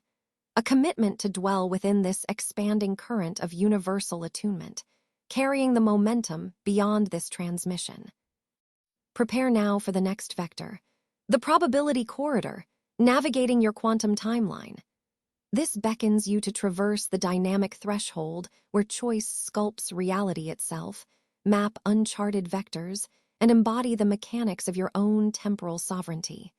a commitment to dwell within this expanding current of universal attunement, carrying the momentum beyond this transmission. Prepare now for the next vector, the probability corridor, navigating your quantum timeline. This beckons you to traverse the dynamic threshold where choice sculpts reality itself, map uncharted vectors, and embody the mechanics of your own temporal sovereignty.